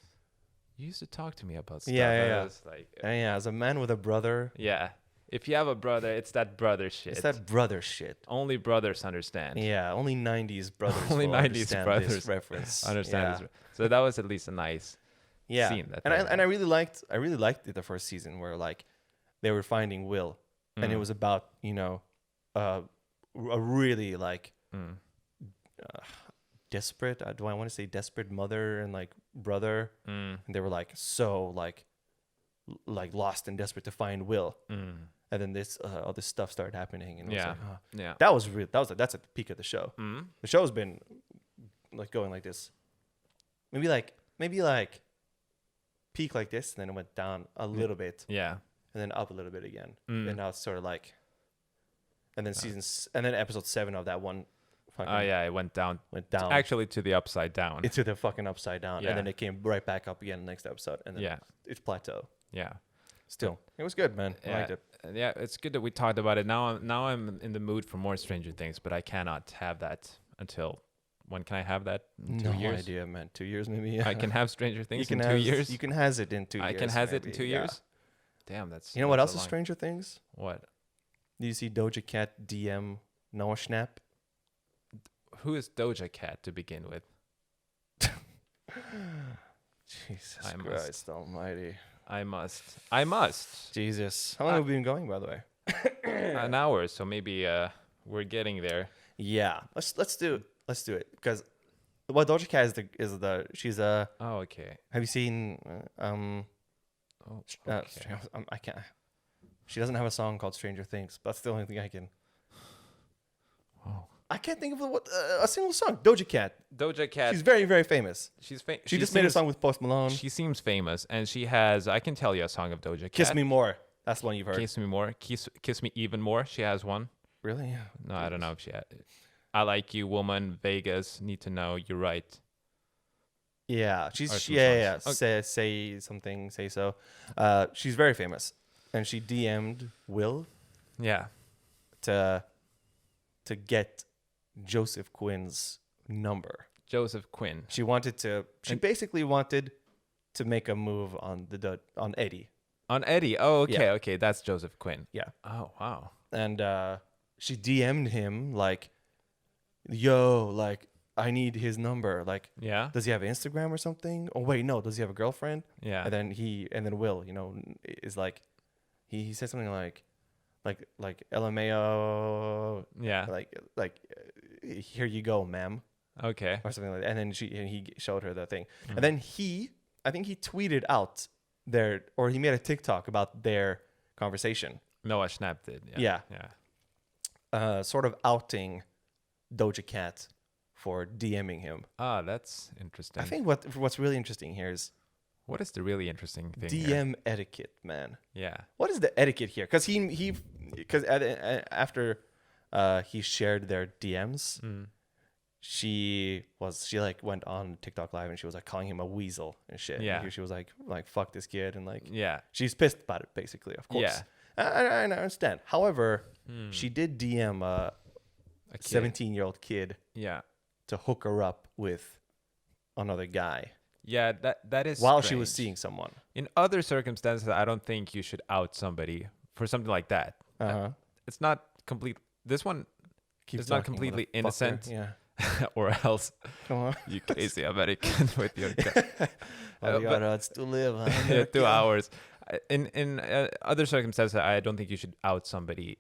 B: you used to talk to me about stuff.
A: Yeah.
B: And I was like,
A: And yeah, as a man with a brother,
B: yeah. If you have a brother, it's that brother shit.
A: it's that brother shit.
B: Only brothers understand.
A: Yeah, only 90s brothers
B: Only
A: will
B: 90s
A: understand
B: brothers
A: this reference.
B: Understand
A: yeah.
B: this. So that was at least a nice
A: Yeah.
B: scene. That
A: And
B: they
A: I
B: had.
A: really liked it the first season where like they were finding Will, and it was about, a really like desperate, do I want to say desperate mother and like brother, and they were like so like lost and desperate to find Will, and then this all this stuff started happening, and it was
B: Yeah.
A: like, oh.
B: Yeah.
A: That was real. That's at the peak of the show. The show's been like going like this, maybe like peak like this, and then it went down a little bit,
B: Yeah.
A: and then up a little bit again, and now it's sort of like, and then and then episode 7 of that one,
B: Oh yeah, it went down.
A: went down
B: Actually, to the upside down.
A: into the fucking upside down,
B: Yeah.
A: and then it came right back up again next episode, and then
B: Yeah.
A: it's plateau.
B: Yeah.
A: Still, it was good, man. I
B: Yeah.
A: liked it.
B: Yeah, it's good that we talked about it. Now I'm in the mood for more Stranger Things, but I cannot have that until when can I have that? In 2
A: No
B: years?
A: idea, man. 2 years maybe.
B: I can have Stranger Things in
A: have
B: 2 years.
A: You can has it in 2 years.
B: I can has it in
A: maybe,
B: 2
A: yeah.
B: years. Damn, that's
A: You know what
B: that's
A: else
B: a
A: is
B: long-
A: Stranger Things?
B: What?
A: Did you see Doja Cat DM Noah Schnapp?
B: Who is Doja Cat to begin with?
A: Jesus
B: I must.
A: Christ Almighty.
B: I must.
A: Jesus. How long have we been going, by the way?
B: An hour, so maybe we're getting there.
A: Yeah. Let's do it because Doja Cat she's a.
B: Oh, okay.
A: Have you seen
B: Oh, okay.
A: I can't. She doesn't have a song called Stranger Things. But that's the only thing I can.
B: Oh.
A: I can't think of a single song. Doja Cat.
B: Doja Cat.
A: She's very, very famous.
B: She
A: just made a song with Post Malone.
B: She seems famous, and she has. I can tell you a song of Doja Cat.
A: Kiss Me More. That's the one you've heard.
B: Kiss Me More. Kiss Me Even More. She has one.
A: Really? Yeah.
B: No, I don't know if she had. I Like You, Woman, Vegas, Need to Know, You're Right.
A: Yeah,
B: Or some
A: yeah.
B: songs.
A: Say something, say so. She's very famous, and she DM'd Will
B: Yeah.
A: to get Joseph Quinn's number.
B: Joseph Quinn.
A: She basically wanted to make a move on on Eddie.
B: On Eddie. Oh, okay,
A: Yeah.
B: okay. That's Joseph Quinn.
A: Yeah,
B: Oh, wow.
A: and she DM'd him like, "Yo, like I need his number. Like,
B: Yeah.
A: does he have Instagram or something? Oh wait, no. Does he have a girlfriend?"
B: Yeah.
A: And then Will, is like, he said something like LMAO,
B: Yeah.
A: like here you go, ma'am,
B: Okay.
A: or something like that. And then he showed her the thing, and then I think he tweeted out he made a TikTok about their conversation,
B: Noah Schnapp did. Yeah.
A: Yeah.
B: Yeah.
A: sort of outing Doja Cat for DMing him.
B: Ah, that's interesting.
A: I think what's really interesting here is
B: What is the really interesting thing
A: DM
B: here?
A: etiquette, man.
B: Yeah.
A: What is the etiquette here? Because after he shared their DMs,
B: Mm.
A: she like went on TikTok live and she was like calling him a weasel and shit.
B: Yeah.
A: And she was like fuck this kid, and like
B: Yeah.
A: she's pissed about it basically. Of course.
B: Yeah.
A: I understand. However,
B: Mm.
A: she did DM a
B: A kid.
A: 17-year-old kid
B: Yeah.
A: to hook her up with another guy
B: Yeah, that is
A: while she was
B: strange.
A: seeing someone.
B: In other circumstances, I don't think you should out somebody for something like that.
A: Uh-huh.
B: It's not complete. This one
A: Keep
B: is not
A: talking,
B: completely
A: motherfucker.
B: innocent,
A: Yeah.
B: or else
A: Come on.
B: you crazy American with your
A: Oh, you
B: but-
A: got odds to live, huh?
B: yeah, 2 hours. In other circumstances, I don't think you should out somebody.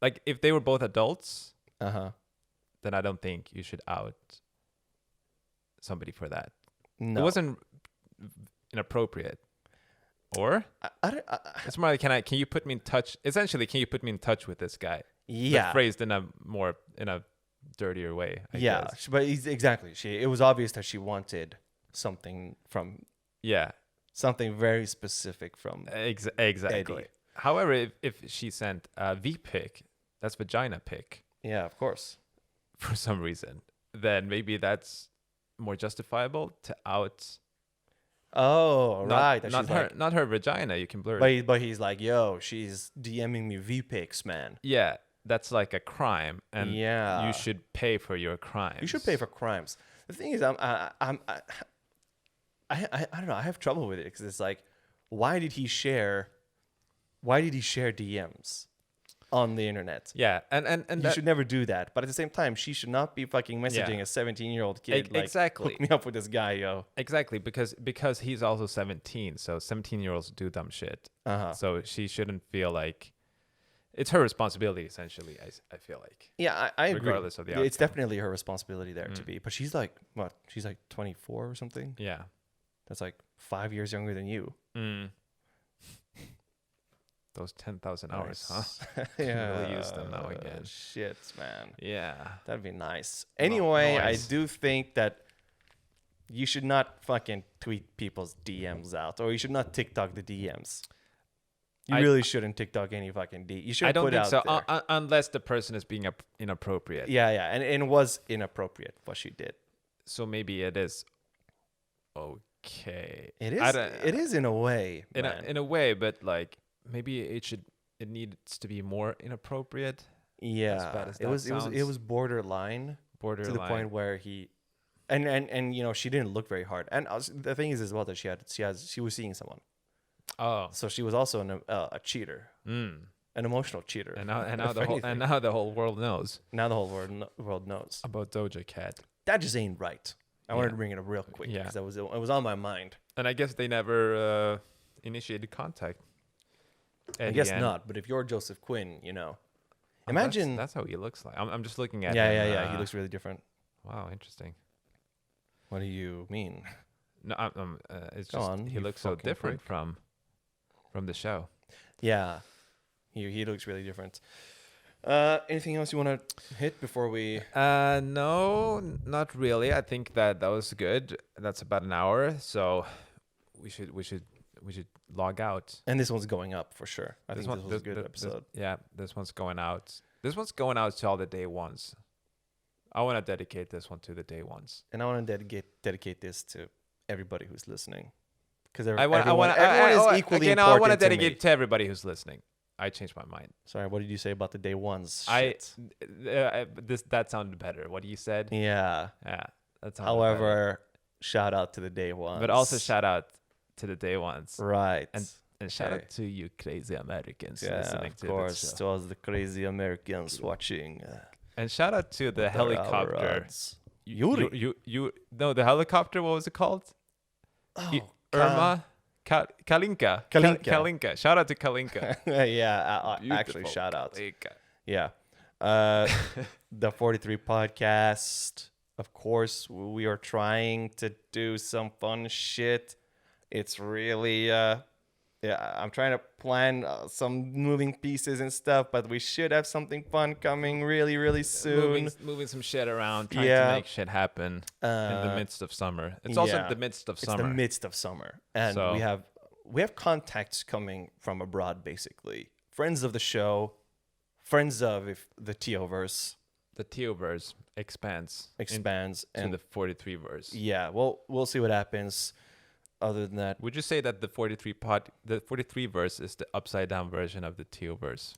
B: Like if they were both adults,
A: Uh-huh.
B: then I don't think you should out somebody for that.
A: No.
B: It wasn't inappropriate. Or it's more like, can you put me in touch? Essentially, can you put me in touch with this guy?
A: yeah.
B: But phrased in a dirtier way. I
A: Yeah.
B: guess.
A: But exactly. It was obvious that she wanted something
B: Yeah.
A: something very specific from
B: Exactly.
A: Eddie.
B: However, if she sent a V pic, that's vagina pic
A: Yeah, of course.
B: for some reason, then maybe that's more justifiable to out.
A: Oh, right. That
B: Not
A: she's
B: her.
A: like,
B: Not her vagina. You can blur it.
A: but he's like, yo, she's DMing me VPics, man.
B: Yeah, that's like a crime, and
A: Yeah.
B: you should pay for your crimes.
A: You should pay for crimes. The thing is, I don't know. I have trouble with it because it's like, why did he share DMs on the internet?
B: Yeah, and
A: You
B: that,
A: should never do that. But at the same time, she should not be fucking messaging
B: Yeah.
A: a 17-year-old kid like,
B: exactly.
A: hook me up with this guy, yo.
B: exactly because he's also 17, so 17-year-olds do dumb shit.
A: Uh-huh.
B: So she shouldn't feel like it's her responsibility. Essentially, I feel like.
A: Yeah, I agree.
B: Regardless of the
A: It's
B: outcome.
A: definitely her responsibility there to
B: Mm.
A: be. But she's like, what? She's like 24 or something?
B: Yeah.
A: That's like 5 years younger than you.
B: Mm. Those 10,000 hours, huh?
A: Yeah.
B: Really use them now again.
A: Shit, man.
B: Yeah.
A: That'd be nice. Anyway, I
B: nice.
A: do think that you should not fucking tweet people's DMs out, or you should not TikTok the DMs. You
B: I-
A: really shouldn't TikTok any fucking D. You should
B: I don't
A: put
B: think
A: out
B: so,
A: there.
B: unless the person is being inappropriate.
A: Yeah, and it was inappropriate what she did.
B: So maybe it is okay.
A: It is.
B: I don't-
A: It is in a way.
B: in
A: man.
B: a way, but like maybe it needs to be more inappropriate,
A: yeah.
B: bad as
A: It
B: that
A: was
B: sounds.
A: borderline
B: borderline.
A: to the point where he, and she didn't look very hard. And the thing is as well that she was seeing someone,
B: Oh.
A: so she was also a cheater.
B: Mm.
A: an emotional cheater.
B: And now
A: if anything.
B: the whole world knows
A: Now the whole world knows.
B: about Doja Cat.
A: That just ain't right. I wanted
B: Yeah.
A: to bring it up real quick
B: Yeah.
A: because it was on my mind.
B: And I guess they never initiated contact.
A: I guess not. But if you're Joseph Quinn, you know,
B: Oh,
A: imagine.
B: that's how he looks like. I'm just looking at
A: Yeah,
B: him.
A: yeah. He looks really different.
B: Wow, interesting.
A: What do you mean?
B: No, it's
A: Go
B: just
A: on,
B: he
A: you
B: looks so
A: fucking
B: different
A: prick.
B: from the show.
A: Yeah, he looks really different. Anything else you want to hit before we?
B: No, not really. I think that was good. That's about an hour, so we should log out.
A: And this one's going up for sure. I think
B: one-
A: this was a good episode.
B: This one's going out. This one's going out to all the day ones. I want to dedicate this one to the day ones.
A: And I want to dedicate this to everybody who's listening, because
B: Everyone
A: everyone is equally
B: again,
A: important.
B: I want to
A: to
B: dedicate
A: me.
B: to everybody who's listening. I changed my mind.
A: Sorry, what did you say about the day ones?
B: That sounded better. What you said?
A: Yeah.
B: Yeah, that sounded better.
A: However, shout out to the day ones.
B: But also shout out to the day ones.
A: Right.
B: And shout
A: Okay.
B: out to you crazy Americans
A: Yeah,
B: listening
A: of
B: to
A: course.
B: this show.
A: To us, the crazy Americans watching.
B: And shout out to the helicopter.
A: Yuri.
B: You no, the helicopter, what was it called?
A: Oh,
B: Irma Kalinka.
A: Kalinka.
B: Kalinka. Shout out to Kalinka.
A: yeah, actually,
B: Beautiful
A: shout out.
B: Kalinka.
A: Yeah. The 43 podcast. Of course, we are trying to do some fun shit. It's really, I'm trying to plan some moving pieces and stuff, but we should have something fun coming really, really soon.
B: Moving some shit around, trying
A: Yeah.
B: to make shit happen in the midst of summer. It's also
A: yeah.
B: the midst of
A: It's
B: summer.
A: the midst of summer, and
B: So-
A: we have contacts coming from abroad, basically friends of the show, friends of the Teoverse
B: The Teoverse expands
A: expands,
B: to
A: and
B: the 43 verse.
A: yeah, well, we'll see what happens. Other than that,
B: Would you say that the 43 verse is the upside down version of the Teoverse?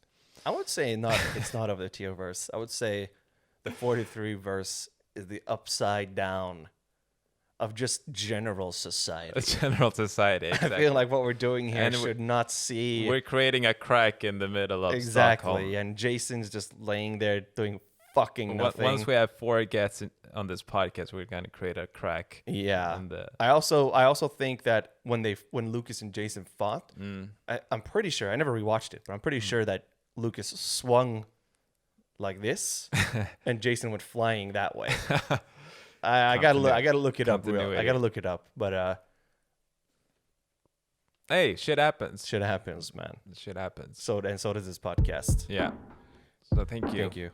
A: I would say it's not of the Teoverse. I would say the 43 verse is the upside down of just general society.
B: A general society.
A: I
B: Exactly.
A: feel like what we're doing here
B: And
A: should not see
B: We're creating a crack in the middle of
A: exactly.
B: Stockholm.
A: And Jason's just laying there doing fucking nothing.
B: Once we have 4 guests on this podcast, we're going to create a crack.
A: Yeah.
B: in the-
A: I also think that when Lucas and Jason fought,
B: Mm.
A: I'm pretty sure, I never rewatched it, but I'm pretty sure that Lucas swung like this and Jason went flying that way. I gotta look it up real. I gotta look it up. But
B: Hey, shit happens.
A: shit happens, man.
B: Shit happens.
A: So does this podcast.
B: Yeah. So thank you.
A: Thank you.